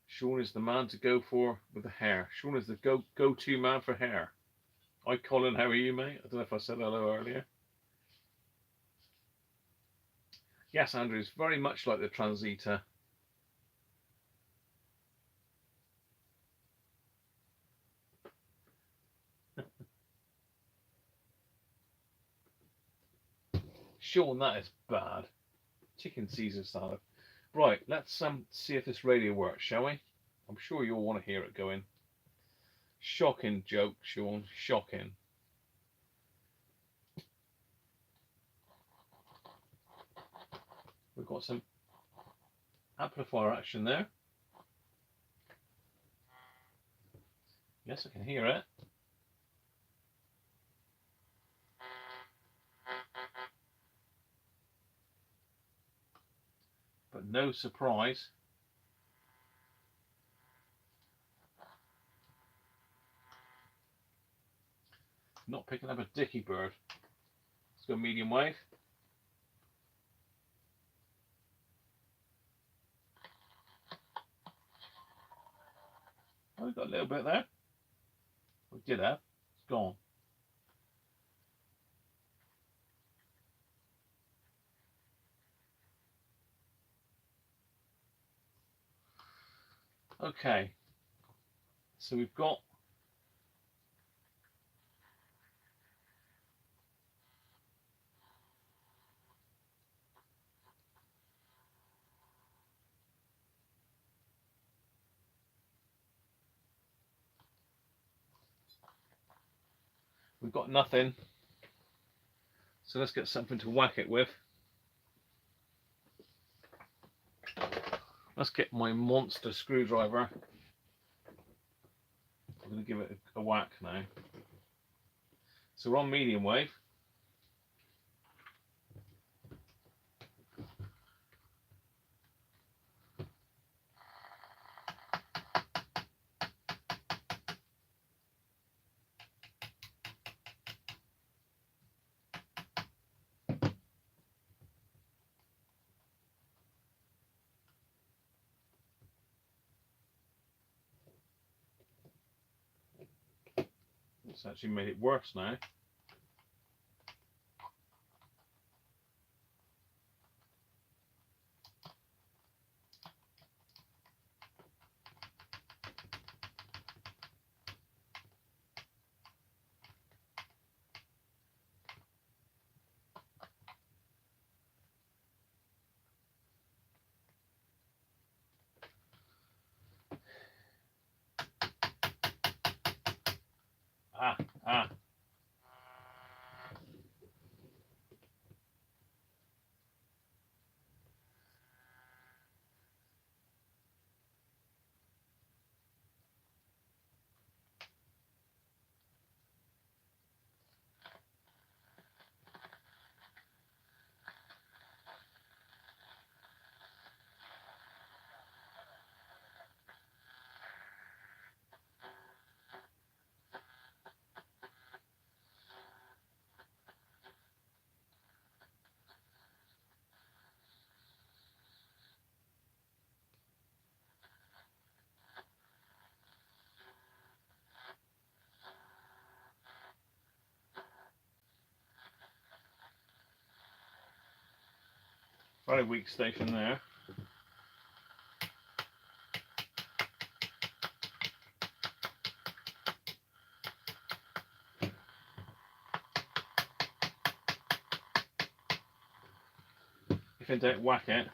Sean is the man to go for with the hair. Sean is the go-to man for hair. Hi Colin, how are you, mate? I don't know if I said hello earlier. Yes, Andrew, it's very much like the Transita. Sean, that is bad. Chicken Caesar salad. Right, let's see if this radio works, shall we? I'm sure you'll want to hear it going. Shocking joke, Sean. Shocking. We've got some amplifier action there. Yes, I can hear it. But no surprise. Not picking up a dicky bird. Let's go medium wave. Oh, we've got a little bit there. We did have. It's gone. Okay. So we've got nothing. So let's get something to whack it with. Let's get my monster screwdriver. I'm going to give it a whack now. So we're on medium wave. It's actually made it worse now. Ah. Very weak station there. If in doubt, whack it.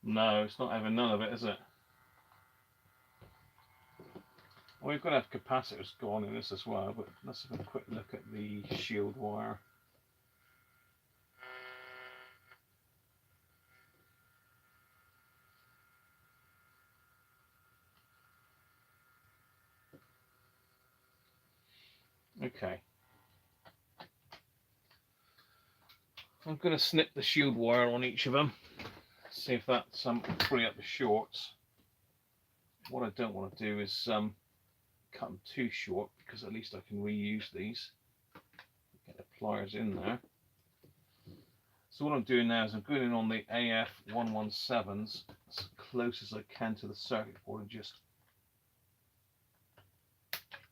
No, it's not having none of it, is it? Well, we've got to have capacitors go on in this as well, but let's have a quick look at the shield wire. Okay. I'm going to snip the shield wire on each of them, see if that's free up the shorts. What I don't want to do is cut them too short, because at least I can reuse these. Get the pliers in there. So what I'm doing now is I'm going in on the AF117s as close as I can to the circuit board and just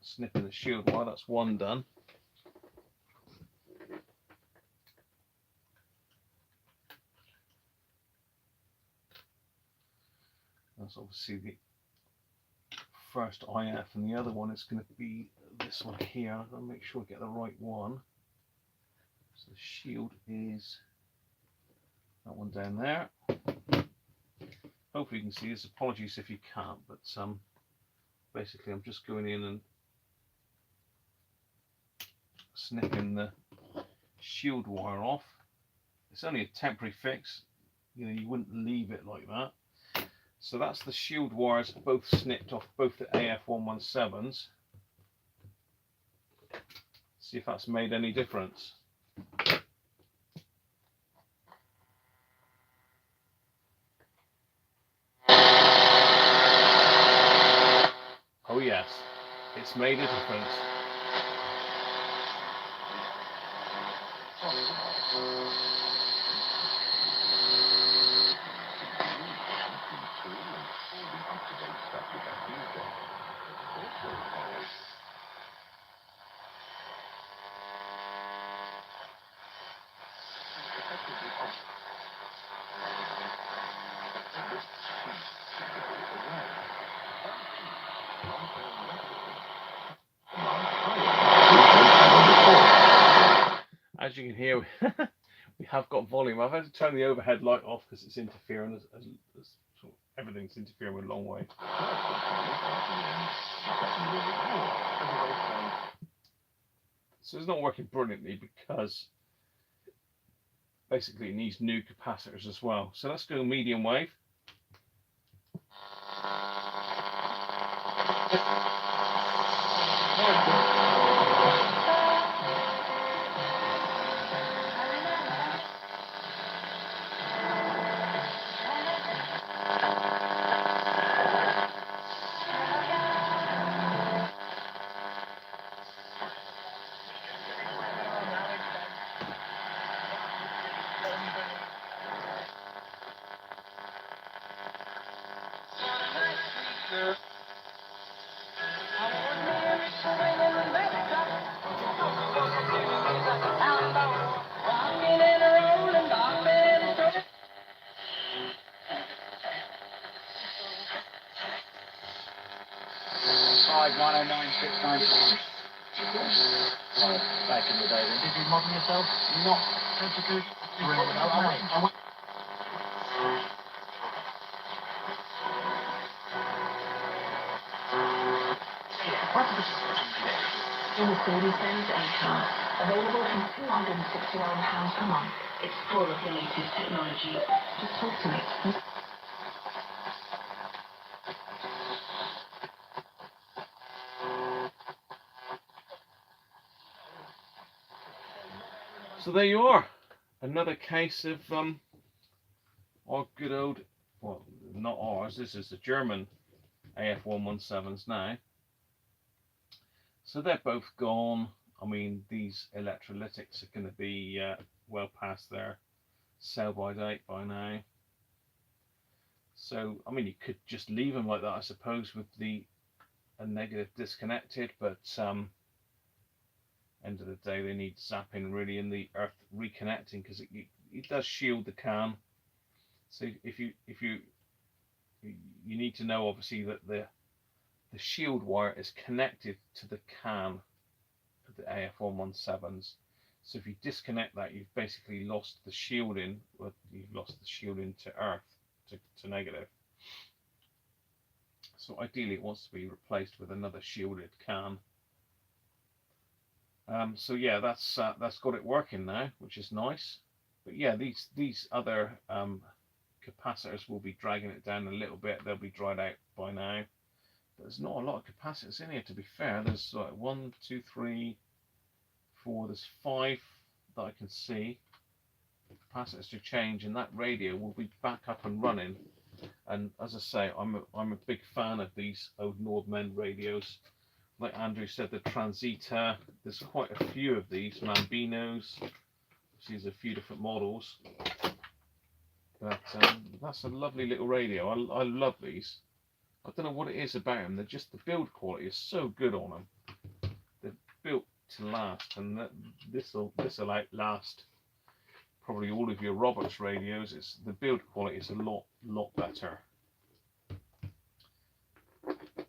snipping the shield wire. That's one done. That's obviously the first IF, and the other one is going to be this one here. I'm going to make sure I get the right one. So the shield is that one down there. Hopefully you can see this. Apologies if you can't, but basically I'm just going in and snipping the shield wire off. It's only a temporary fix, you know, you wouldn't leave it like that. So that's the shield wires both snipped off both the AF117s. See if that's made any difference. Oh yes, it's made a difference. As you can hear, we have got volume. I've had to turn the overhead light off because it's interfering, as sort of everything's interfering with long wave. So it's not working brilliantly because basically it needs new capacitors as well. So let's go medium wave. Back in the day, did you model yourself? Not physically. In the Mercedes-Benz A-Class, available from £269 per month. It's full of the latest technology. Just talk to it. So there you are, another case of our good old, well, not ours, this is the German AF117s now. So they're both gone. I mean, these electrolytics are going to be well past their sell-by date by now. So, I mean, you could just leave them like that, I suppose, with the negative disconnected, but end of the day, they need zapping really in the earth reconnecting, because it does shield the can. So if you need to know, obviously, that the shield wire is connected to the can of the AF117s. So if you disconnect that, you've basically lost the shielding. Well, you've lost the shielding to earth, to negative. So ideally, it wants to be replaced with another shielded can. So yeah, that's got it working now, which is nice. But yeah, these other capacitors will be dragging it down a little bit. They'll be dried out by now. But there's not a lot of capacitors in here, to be fair. There's 1, 2, 3, 4. There's 5 that I can see. Capacitors to change, and that radio will be back up and running. And as I say, I'm a big fan of these old Nordmen radios. Like Andrew said, the Transita, there's quite a few of these, Mambinos, there's a few different models. But that's a lovely little radio. I love these. I don't know what it is about them, they're just, the build quality is so good on them. They're built to last, and this'll outlast probably all of your Roberts radios. The build quality is a lot better.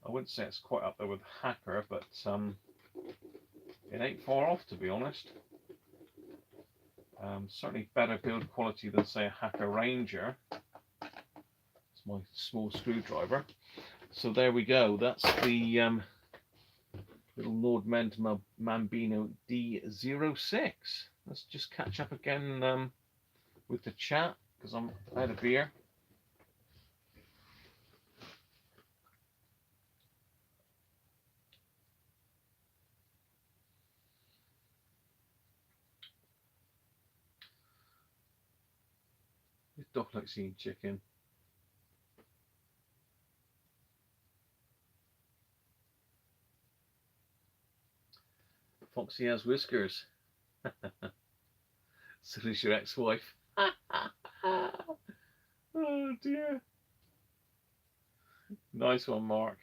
I wouldn't say it's quite up there with Hacker, but it ain't far off, to be honest. Certainly better build quality than, say, a Hacker Ranger. It's my small screwdriver. So there we go. That's the little Nordmen Mambino D06. Let's just catch up again with the chat, because I'm out of beer. This dog likes eating chicken. Foxy has whiskers. So does your ex-wife. Oh dear. Nice one, Mark.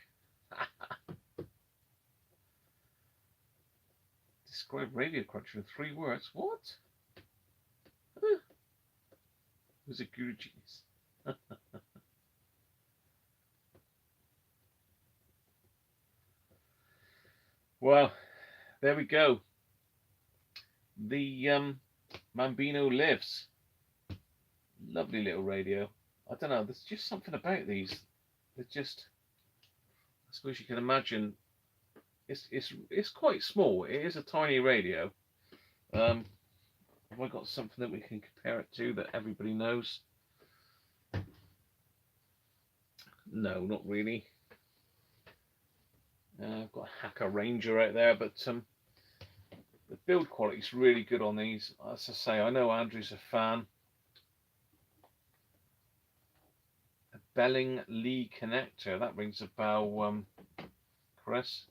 Describe Radio Cruncher in 3 words. What? Who's a guru genius? Well, there we go. The Mambino lives. Lovely little radio. I don't know, there's just something about these. They're just, I suppose you can imagine, it's quite small. It is a tiny radio. Have I got something that we can compare it to that everybody knows? No, not really. I've got a Hacker Ranger out there, but the build quality is really good on these. As I say, I know Andrew's a fan. A Belling Lee connector, that rings a bell, Chris.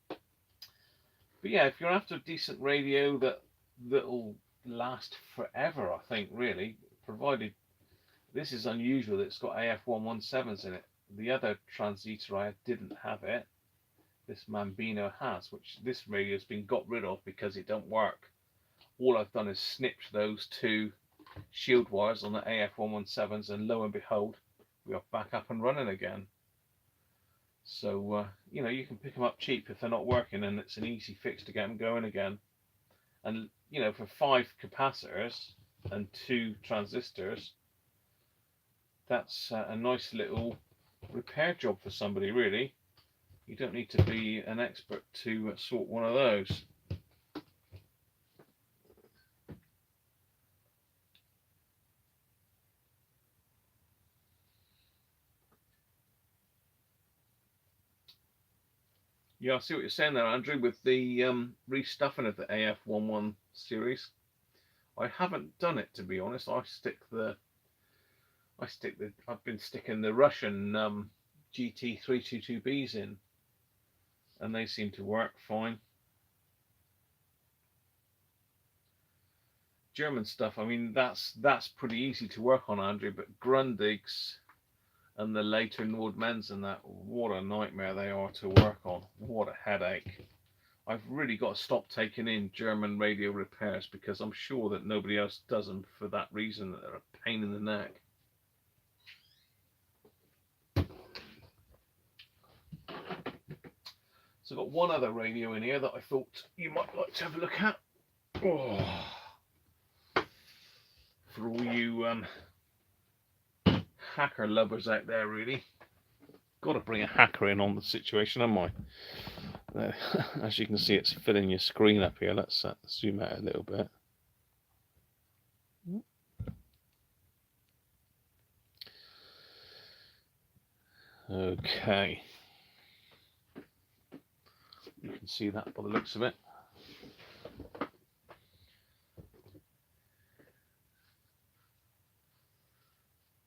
But yeah, if you're after a decent radio that'll last forever, I think, really, provided this is unusual that it's got AF117s in it. the other transmitter I had didn't have it. This Mambino has, which this radio has been got rid of because it don't work. All I've done is snipped those two shield wires on the AF117s, and lo and behold, we are back up and running again. So you know, you can pick them up cheap if they're not working, and it's an easy fix to get them going again. And you know, for 5 capacitors and 2 transistors, that's a nice little repair job for somebody, really. You don't need to be an expert to sort one of those. Yeah, I see what you're saying there, Andrew, with the restuffing of the AF11 series. I haven't done it, to be honest. I've been sticking the Russian GT322Bs in, and they seem to work fine. German stuff, I mean, that's pretty easy to work on, Andrew, but Grundig's and the later Nordmen's and that, what a nightmare they are to work on. What a headache. I've really got to stop taking in German radio repairs, because I'm sure that nobody else does them for that reason, that they're a pain in the neck. So I've got one other radio in here that I thought you might like to have a look at. Oh, for all you hacker lovers out there, really. Got to bring a hacker in on the situation, haven't I? As you can see, it's filling your screen up here. Let's zoom out a little bit. Okay. You can see that by the looks of it.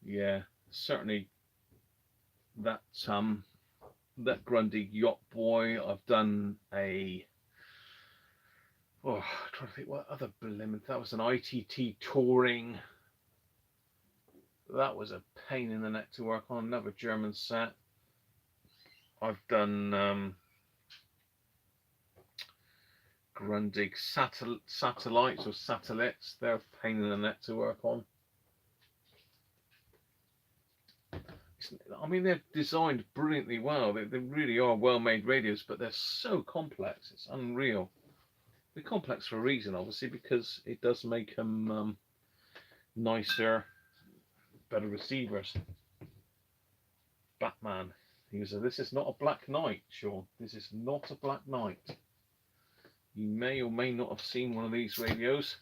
Yeah, certainly that Grundig Yacht Boy. I've done a I'm trying to think what other blimmin', that was an ITT Touring. That was a pain in the neck to work on. Another German set. I've done Grundig satellites or satellites. They're a pain in the neck to work on. I mean, they're designed brilliantly well. They really are well-made radios, but they're so complex. It's unreal. They're complex for a reason, obviously, because it does make them nicer, better receivers. Batman. He was this is not a black night, Sean. This is not a black night. You may or may not have seen one of these radios.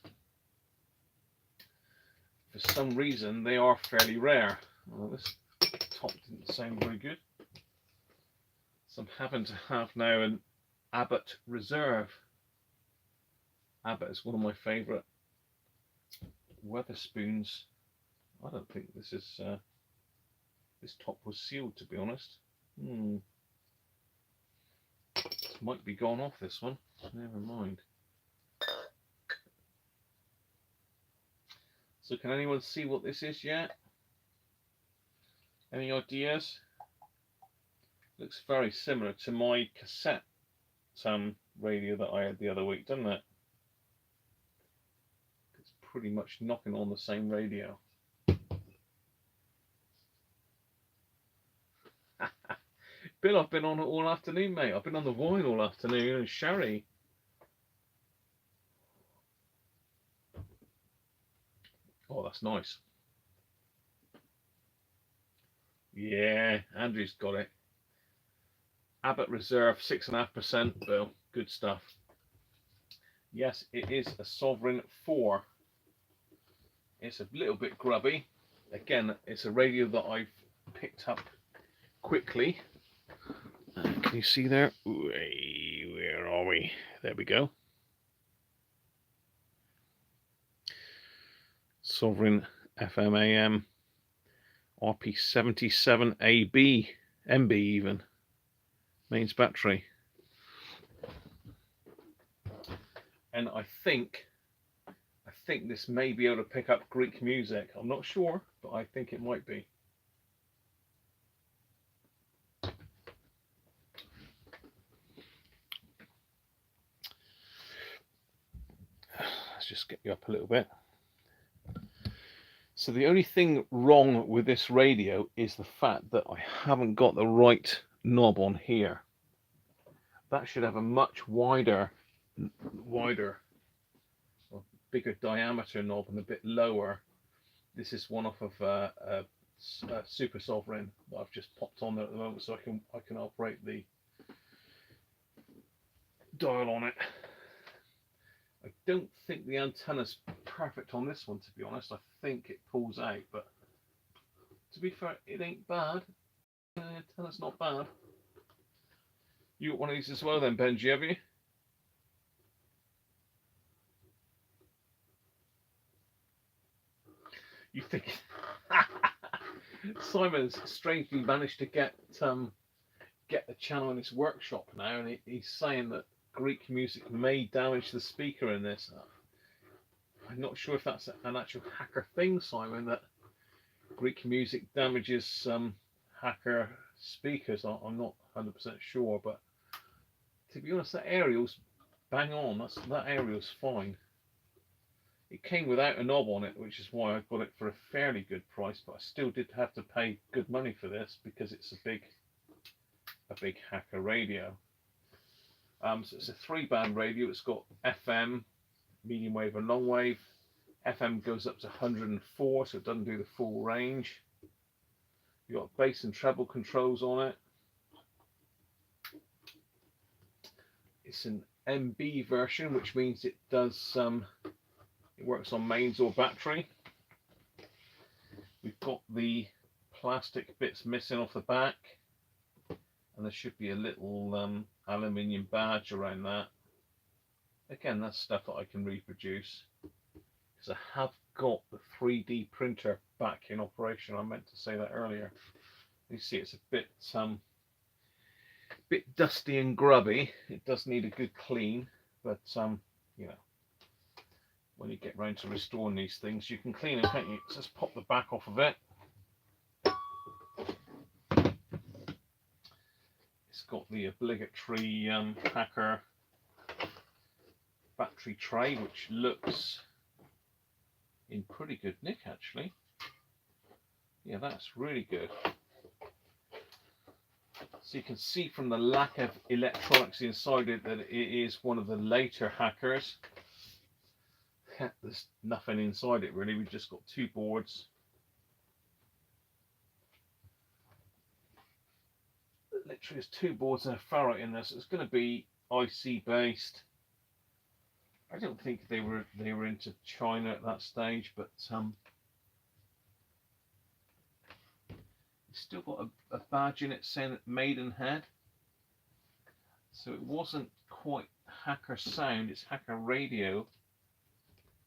For some reason, they are fairly rare. Well, this top didn't sound very good. So I'm having to have now an Abbott Reserve. Abbott is one of my favourite Weatherspoons. I don't think this is this top was sealed, to be honest. This might be gone off, this one. Never mind. So can anyone see what this is yet? Any ideas? Looks very similar to my cassette radio that I had the other week, doesn't it? It's pretty much knocking on the same radio. Bill, I've been on it all afternoon, mate. I've been on the wine all afternoon and sherry. Oh, that's nice. Yeah, Andrew's got it. Abbott Reserve, 6.5%, Bill. Good stuff. Yes, it is a Sovereign 4. It's a little bit grubby. Again, it's a radio that I've picked up quickly. Can you see there? Where are we? There we go. Sovereign FM AM RP77AB MB even. Mains battery. And I think this may be able to pick up Greek music. I'm not sure, but I think it might be. let's just get you up a little bit. So the only thing wrong with this radio is the fact that I haven't got the right knob on here. That should have a much wider, or bigger diameter knob and a bit lower. This is one off of a Super Sovereign that I've just popped on there at the moment, so I can operate the dial on it. I don't think the antenna's perfect on this one, to be honest. I think it pulls out, but to be fair, it ain't bad. The antenna's not bad. You got one of these as well then, Benji, have you? You think Simon's strangely managed to get the channel in his workshop now, and he's saying that Greek music may damage the speaker in this. I'm not sure if that's an actual hacker thing, Simon, that Greek music damages hacker speakers. I'm not 100% sure, but to be honest, that aerial's bang on. That aerial's fine. It came without a knob on it, which is why I got it for a fairly good price, but I still did have to pay good money for this because it's a big hacker radio. So it's a 3-band radio. It's got FM, medium wave and long wave. FM goes up to 104, so it doesn't do the full range. You've got bass and treble controls on it. It's an MB version, which means it does it works on mains or battery. We've got the plastic bits missing off the back, and there should be a little aluminium badge around that. Again, that's stuff that I can reproduce because I have got the 3D printer back in operation. I meant to say that earlier. You see, it's a bit dusty and grubby. It does need a good clean, but you know, when you get round to restoring these things, you can clean them, can't you? So just pop the back off of it. It's got the obligatory hacker battery tray, which looks in pretty good nick, actually. Yeah, that's really good. So you can see from the lack of electronics inside it that it is one of the later hackers. There's nothing inside it really. We've just got 2 boards. Literally, there's 2 boards and a ferrite in this. So it's going to be IC based. I don't think they were into China at that stage, but it's still got a badge in it saying Maidenhead. So it wasn't quite hacker sound, it's hacker radio.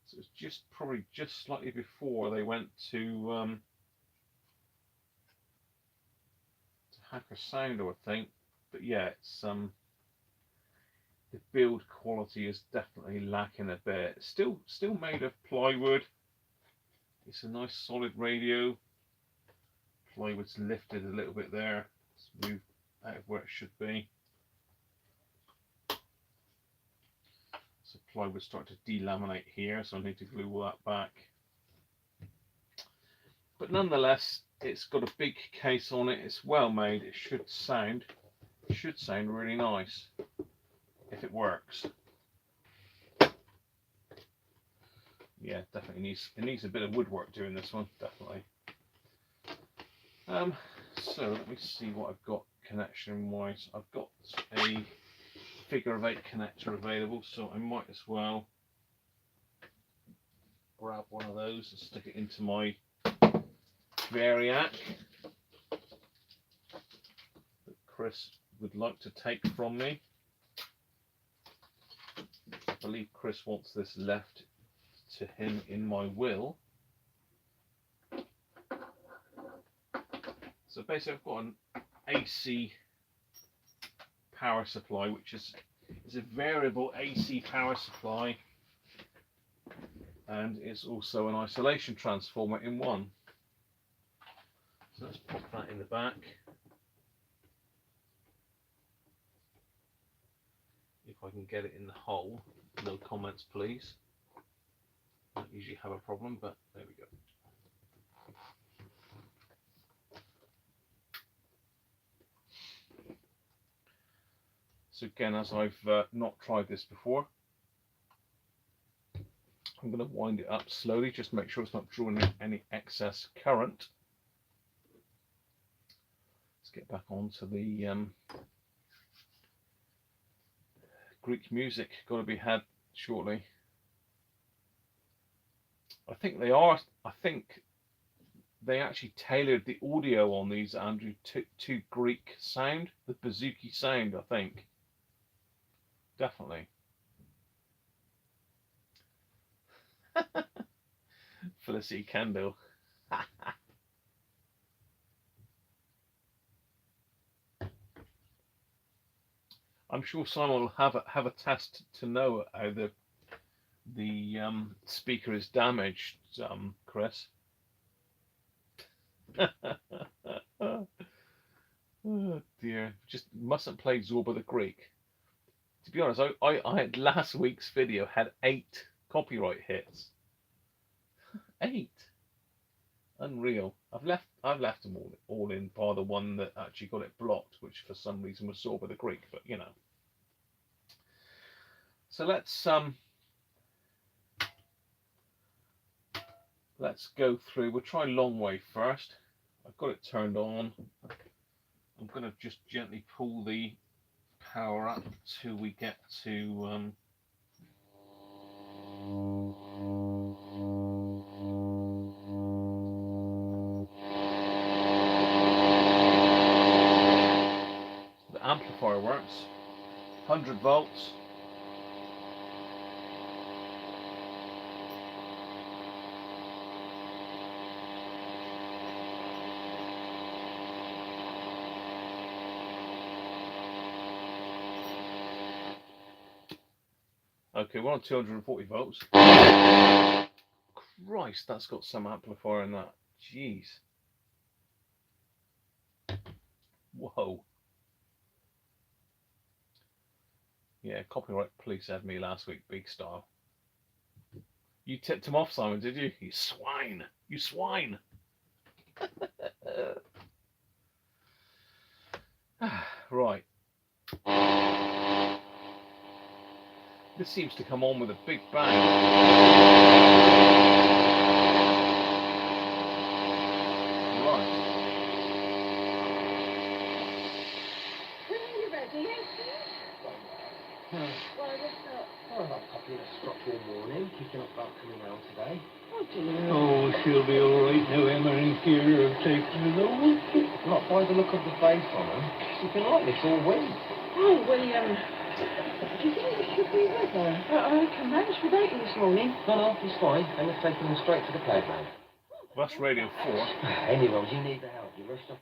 So it's probably just slightly before they went to hacker sound, I would think. But yeah, it's the build quality is definitely lacking a bit. It's still made of plywood. It's a nice solid radio. Plywood's lifted a little bit there. It's moved out of where it should be. So plywood's starting to delaminate here, so I need to glue all that back. But nonetheless, it's got a big case on it. It's well made. It should sound really nice if it works. Yeah, definitely needs a bit of woodwork doing this one, definitely. So let me see what I've got connection wise. I've got a figure of 8 connector available, so I might as well grab one of those and stick it into my Variac that Chris would like to take from me. I believe Chris wants this left to him in my will. So basically I've got an AC power supply, which is a variable AC power supply, and it's also an isolation transformer in one. So let's pop that in the back. If I can get it in the hole. No comments, please. don't usually have a problem, but there we go. So again, as I've not tried this before, I'm going to wind it up slowly, just to make sure it's not drawing any excess current. Let's get back onto the Greek music, got to be had shortly. I think they actually tailored the audio on these, Andrew, to Greek sound, the bouzouki sound, I think. Definitely. Felicity Kendall. I'm sure Simon will have a test to know how the speaker is damaged, Chris. Oh dear, just mustn't play Zorba the Greek. To be honest, I had last week's video had 8 copyright hits. 8. Unreal. I've left them all in, bar the one that actually got it blocked, which for some reason was Zorba the Greek, but you know. So let's go through. We'll try Long Way first. I've got it turned on. I'm going to just gently pull the power up till we get to the amplifier works. 100 volts. Okay, we're on 240 volts. Christ, that's got some amplifier in that. Jeez. Whoa. Yeah, copyright police had me last week, big style. You tipped him off, Simon, did you? You swine. You swine. Right. This seems to come on with a big bang. Right. When are you ready? Hmm. Why, what's that? Well, I've got a structural warning, kicking up about coming out today. Oh, dear. Oh, she'll be all right now, Emma and Kira have taken it over. Not by the look of the face on her. She's been like this all week. Oh, William. Do you think we should be with her? I can manage without you this morning. No, it's fine. Emma's taking them straight to the playground. That's Radio 4. Anyway, you need the help. You rushed off.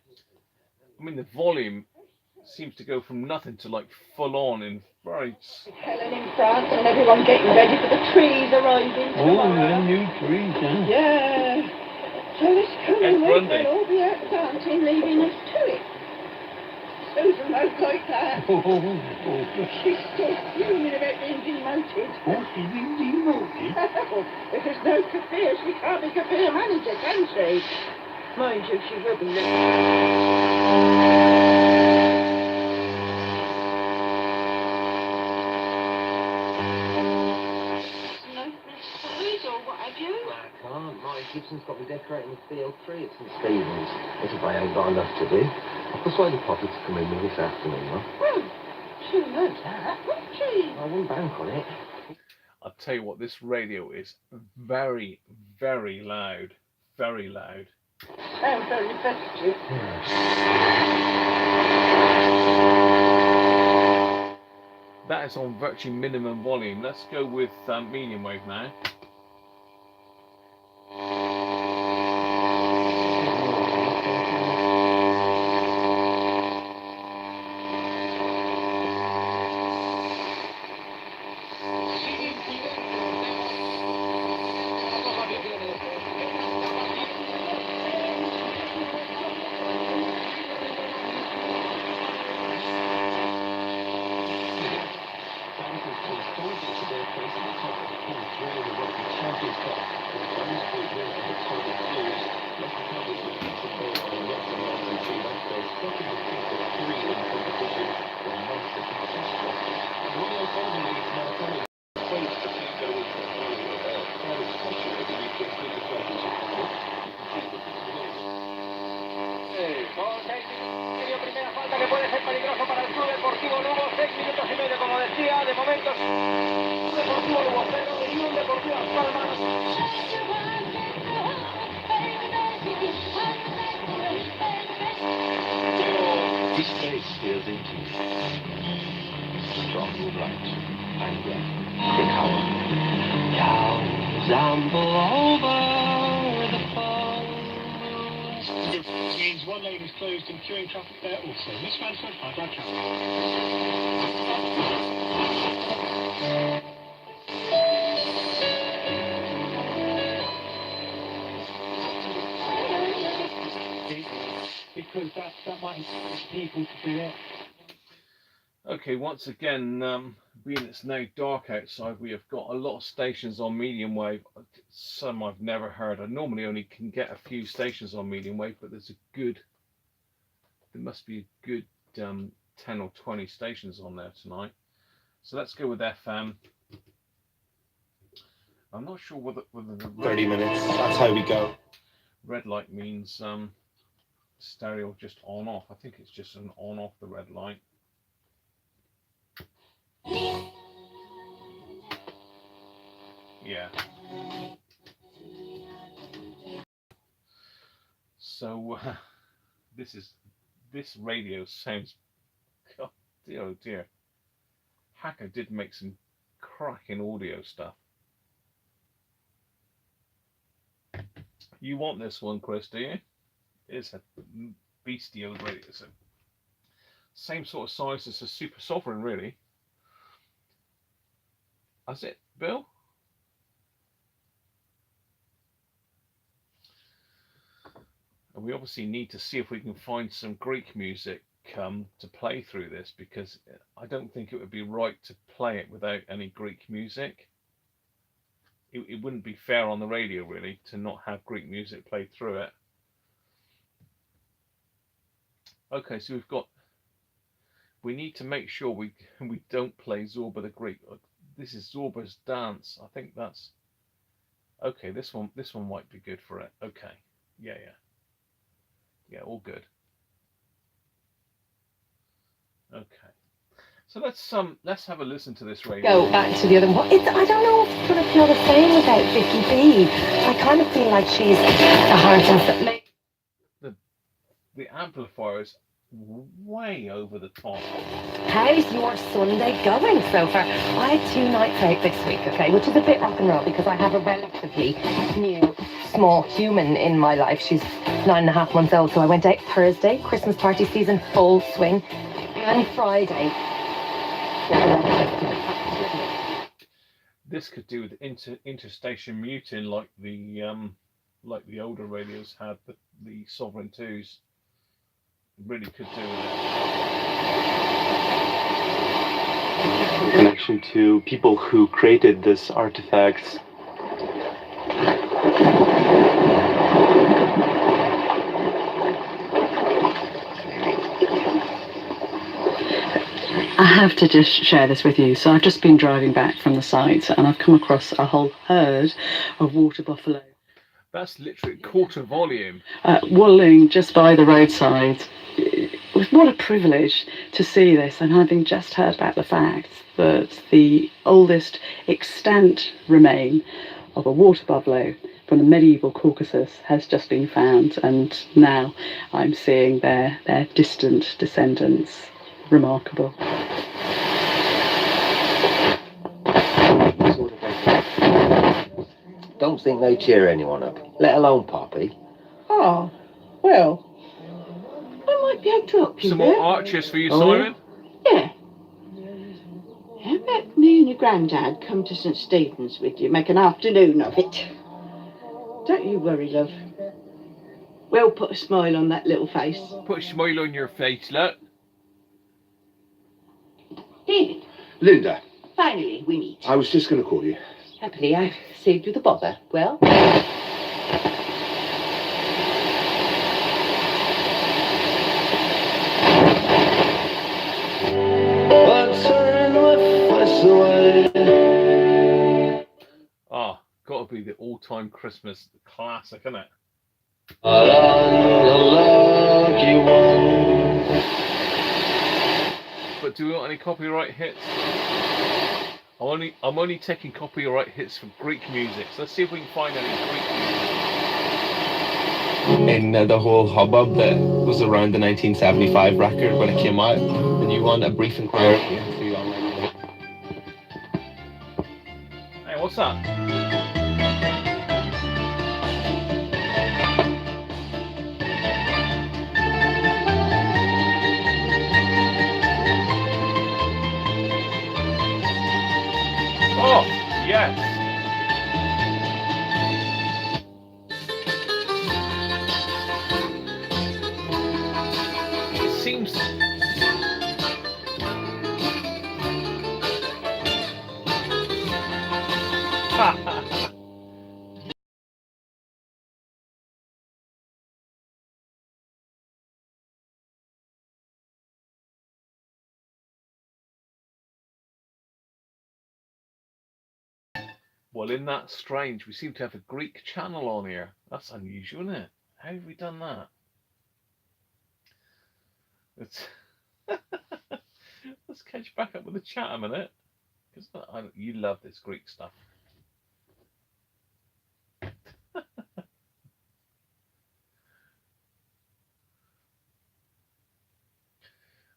I mean, the volume seems to go from nothing to like full on in very... Helen in France and everyone getting ready for the trees arriving tomorrow. Oh, the new trees, huh? Yeah. So this coming week Grundy. they'll all be out dancing, leaving us to it. Susan won't like that. Oh, She's still fuming about being demoted. oh, she's been demoted. If there's no Kafir, she can't be Kafir manager, can she? Mind you, she will be or what have you? I can't. Marty Gibson's got me decorating the field tree at St Stephen's. As if I ain't got enough to do. I've persuaded Poppy to come in with this afternoon, though. Well, she'll know that, won't she? I wouldn't bank on it. I'll tell you what, this radio is very, very loud. Very loud. Sounds very festive. That is on virtually minimum volume. Let's go with medium wave now. peligroso para el Club Deportivo Lugo, 6 minutos y medio, como decía, de momento. Deportivo Lugo 0 y un Deportivo Las Palmas. His face feels empty. Strong with light and breath. Quick hour. Cows amble over the farms. Means one lane is closed and queuing traffic there also. Miss Mansfield, high track. Because that might encourage people to do it. Okay, once again, being it's now dark outside, we have got a lot of stations on medium wave. Some I've never heard. I normally only can get a few stations on medium wave, but there must be a good 10 or 20 stations on there tonight. So let's go with FM. I'm not sure whether the 30 minutes, that's how we go. red light means stereo just on off. I think it's just an on off the red light. Yeah. So this radio sounds, oh dear. Hacker did make some cracking audio stuff. You want this one, Chris, do you? It's a beastie old radio. It's a same sort of size as a Super Sovereign, really. That's it, Bill? And we obviously need to see if we can find some Greek music to play through this, because I don't think it would be right to play it without any Greek music. It wouldn't be fair on the radio, really, to not have Greek music played through it. Okay, so we need to make sure we don't play Zorba the Greek. This is Zorba's Dance. I think that's okay. This one might be good for it. Okay, yeah, all good. Okay, so let's have a listen to this radio. Go back to the other one. I don't know if it's going to feel the same without Vicky B. I kind of feel like she's the heart and the amplifier's way over the top. How's your Sunday going so far? I had 2 nights out this week, okay, which is a bit rock and roll because I have a relatively new small human in my life. She's 9.5 months old, so I went out Thursday, Christmas party season full swing, and Friday. This could do with interstation muting, like the older radios had, the Sovereign 2s. Really could do with it. Connection to people who created this artifact. I have to just share this with you. So I've just been driving back from the site and I've come across a whole herd of water buffalo. That's literally quarter volume. Woolling just by the roadside. What a privilege to see this, and having just heard about the fact that the oldest extant remain of a water buffalo from the medieval Caucasus has just been found, and now I'm seeing their distant descendants. Remarkable. Don't think they cheer anyone up, let alone Poppy. Oh, well, I might be able to help you Some there. more arches for you, Simon? Yeah. How about me and your granddad come to St. Stephen's with you, make an afternoon of it? Don't you worry, love. We'll put a smile on that little face. Put a smile on your face, look. David, Linda, finally we meet. I was just going to call you. Happily, I've saved you the bother. Well? Ah, got to be the all-time Christmas classic, isn't it? but do we want any copyright hits? I'm only taking copyright hits for Greek music. So let's see if we can find any Greek music. In the whole hubbub that was around the 1975 record when it came out, the new one, A Brief Inquiry into Online Music. Hey, what's that? Oh, yes. It seems... Well, isn't that strange? We seem to have a Greek channel on here. That's unusual, isn't it? How have we done that? It's let's catch back up with the chat a minute. Because you love this Greek stuff.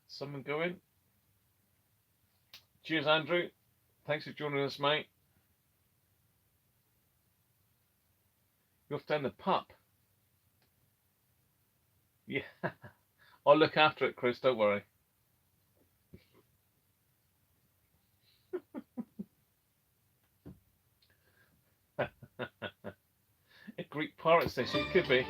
Someone go in. Cheers, Andrew. Thanks for joining us, mate. You're off down the pup. Yeah. I'll look after it, Chris, don't worry. A Greek pirate station, it could be.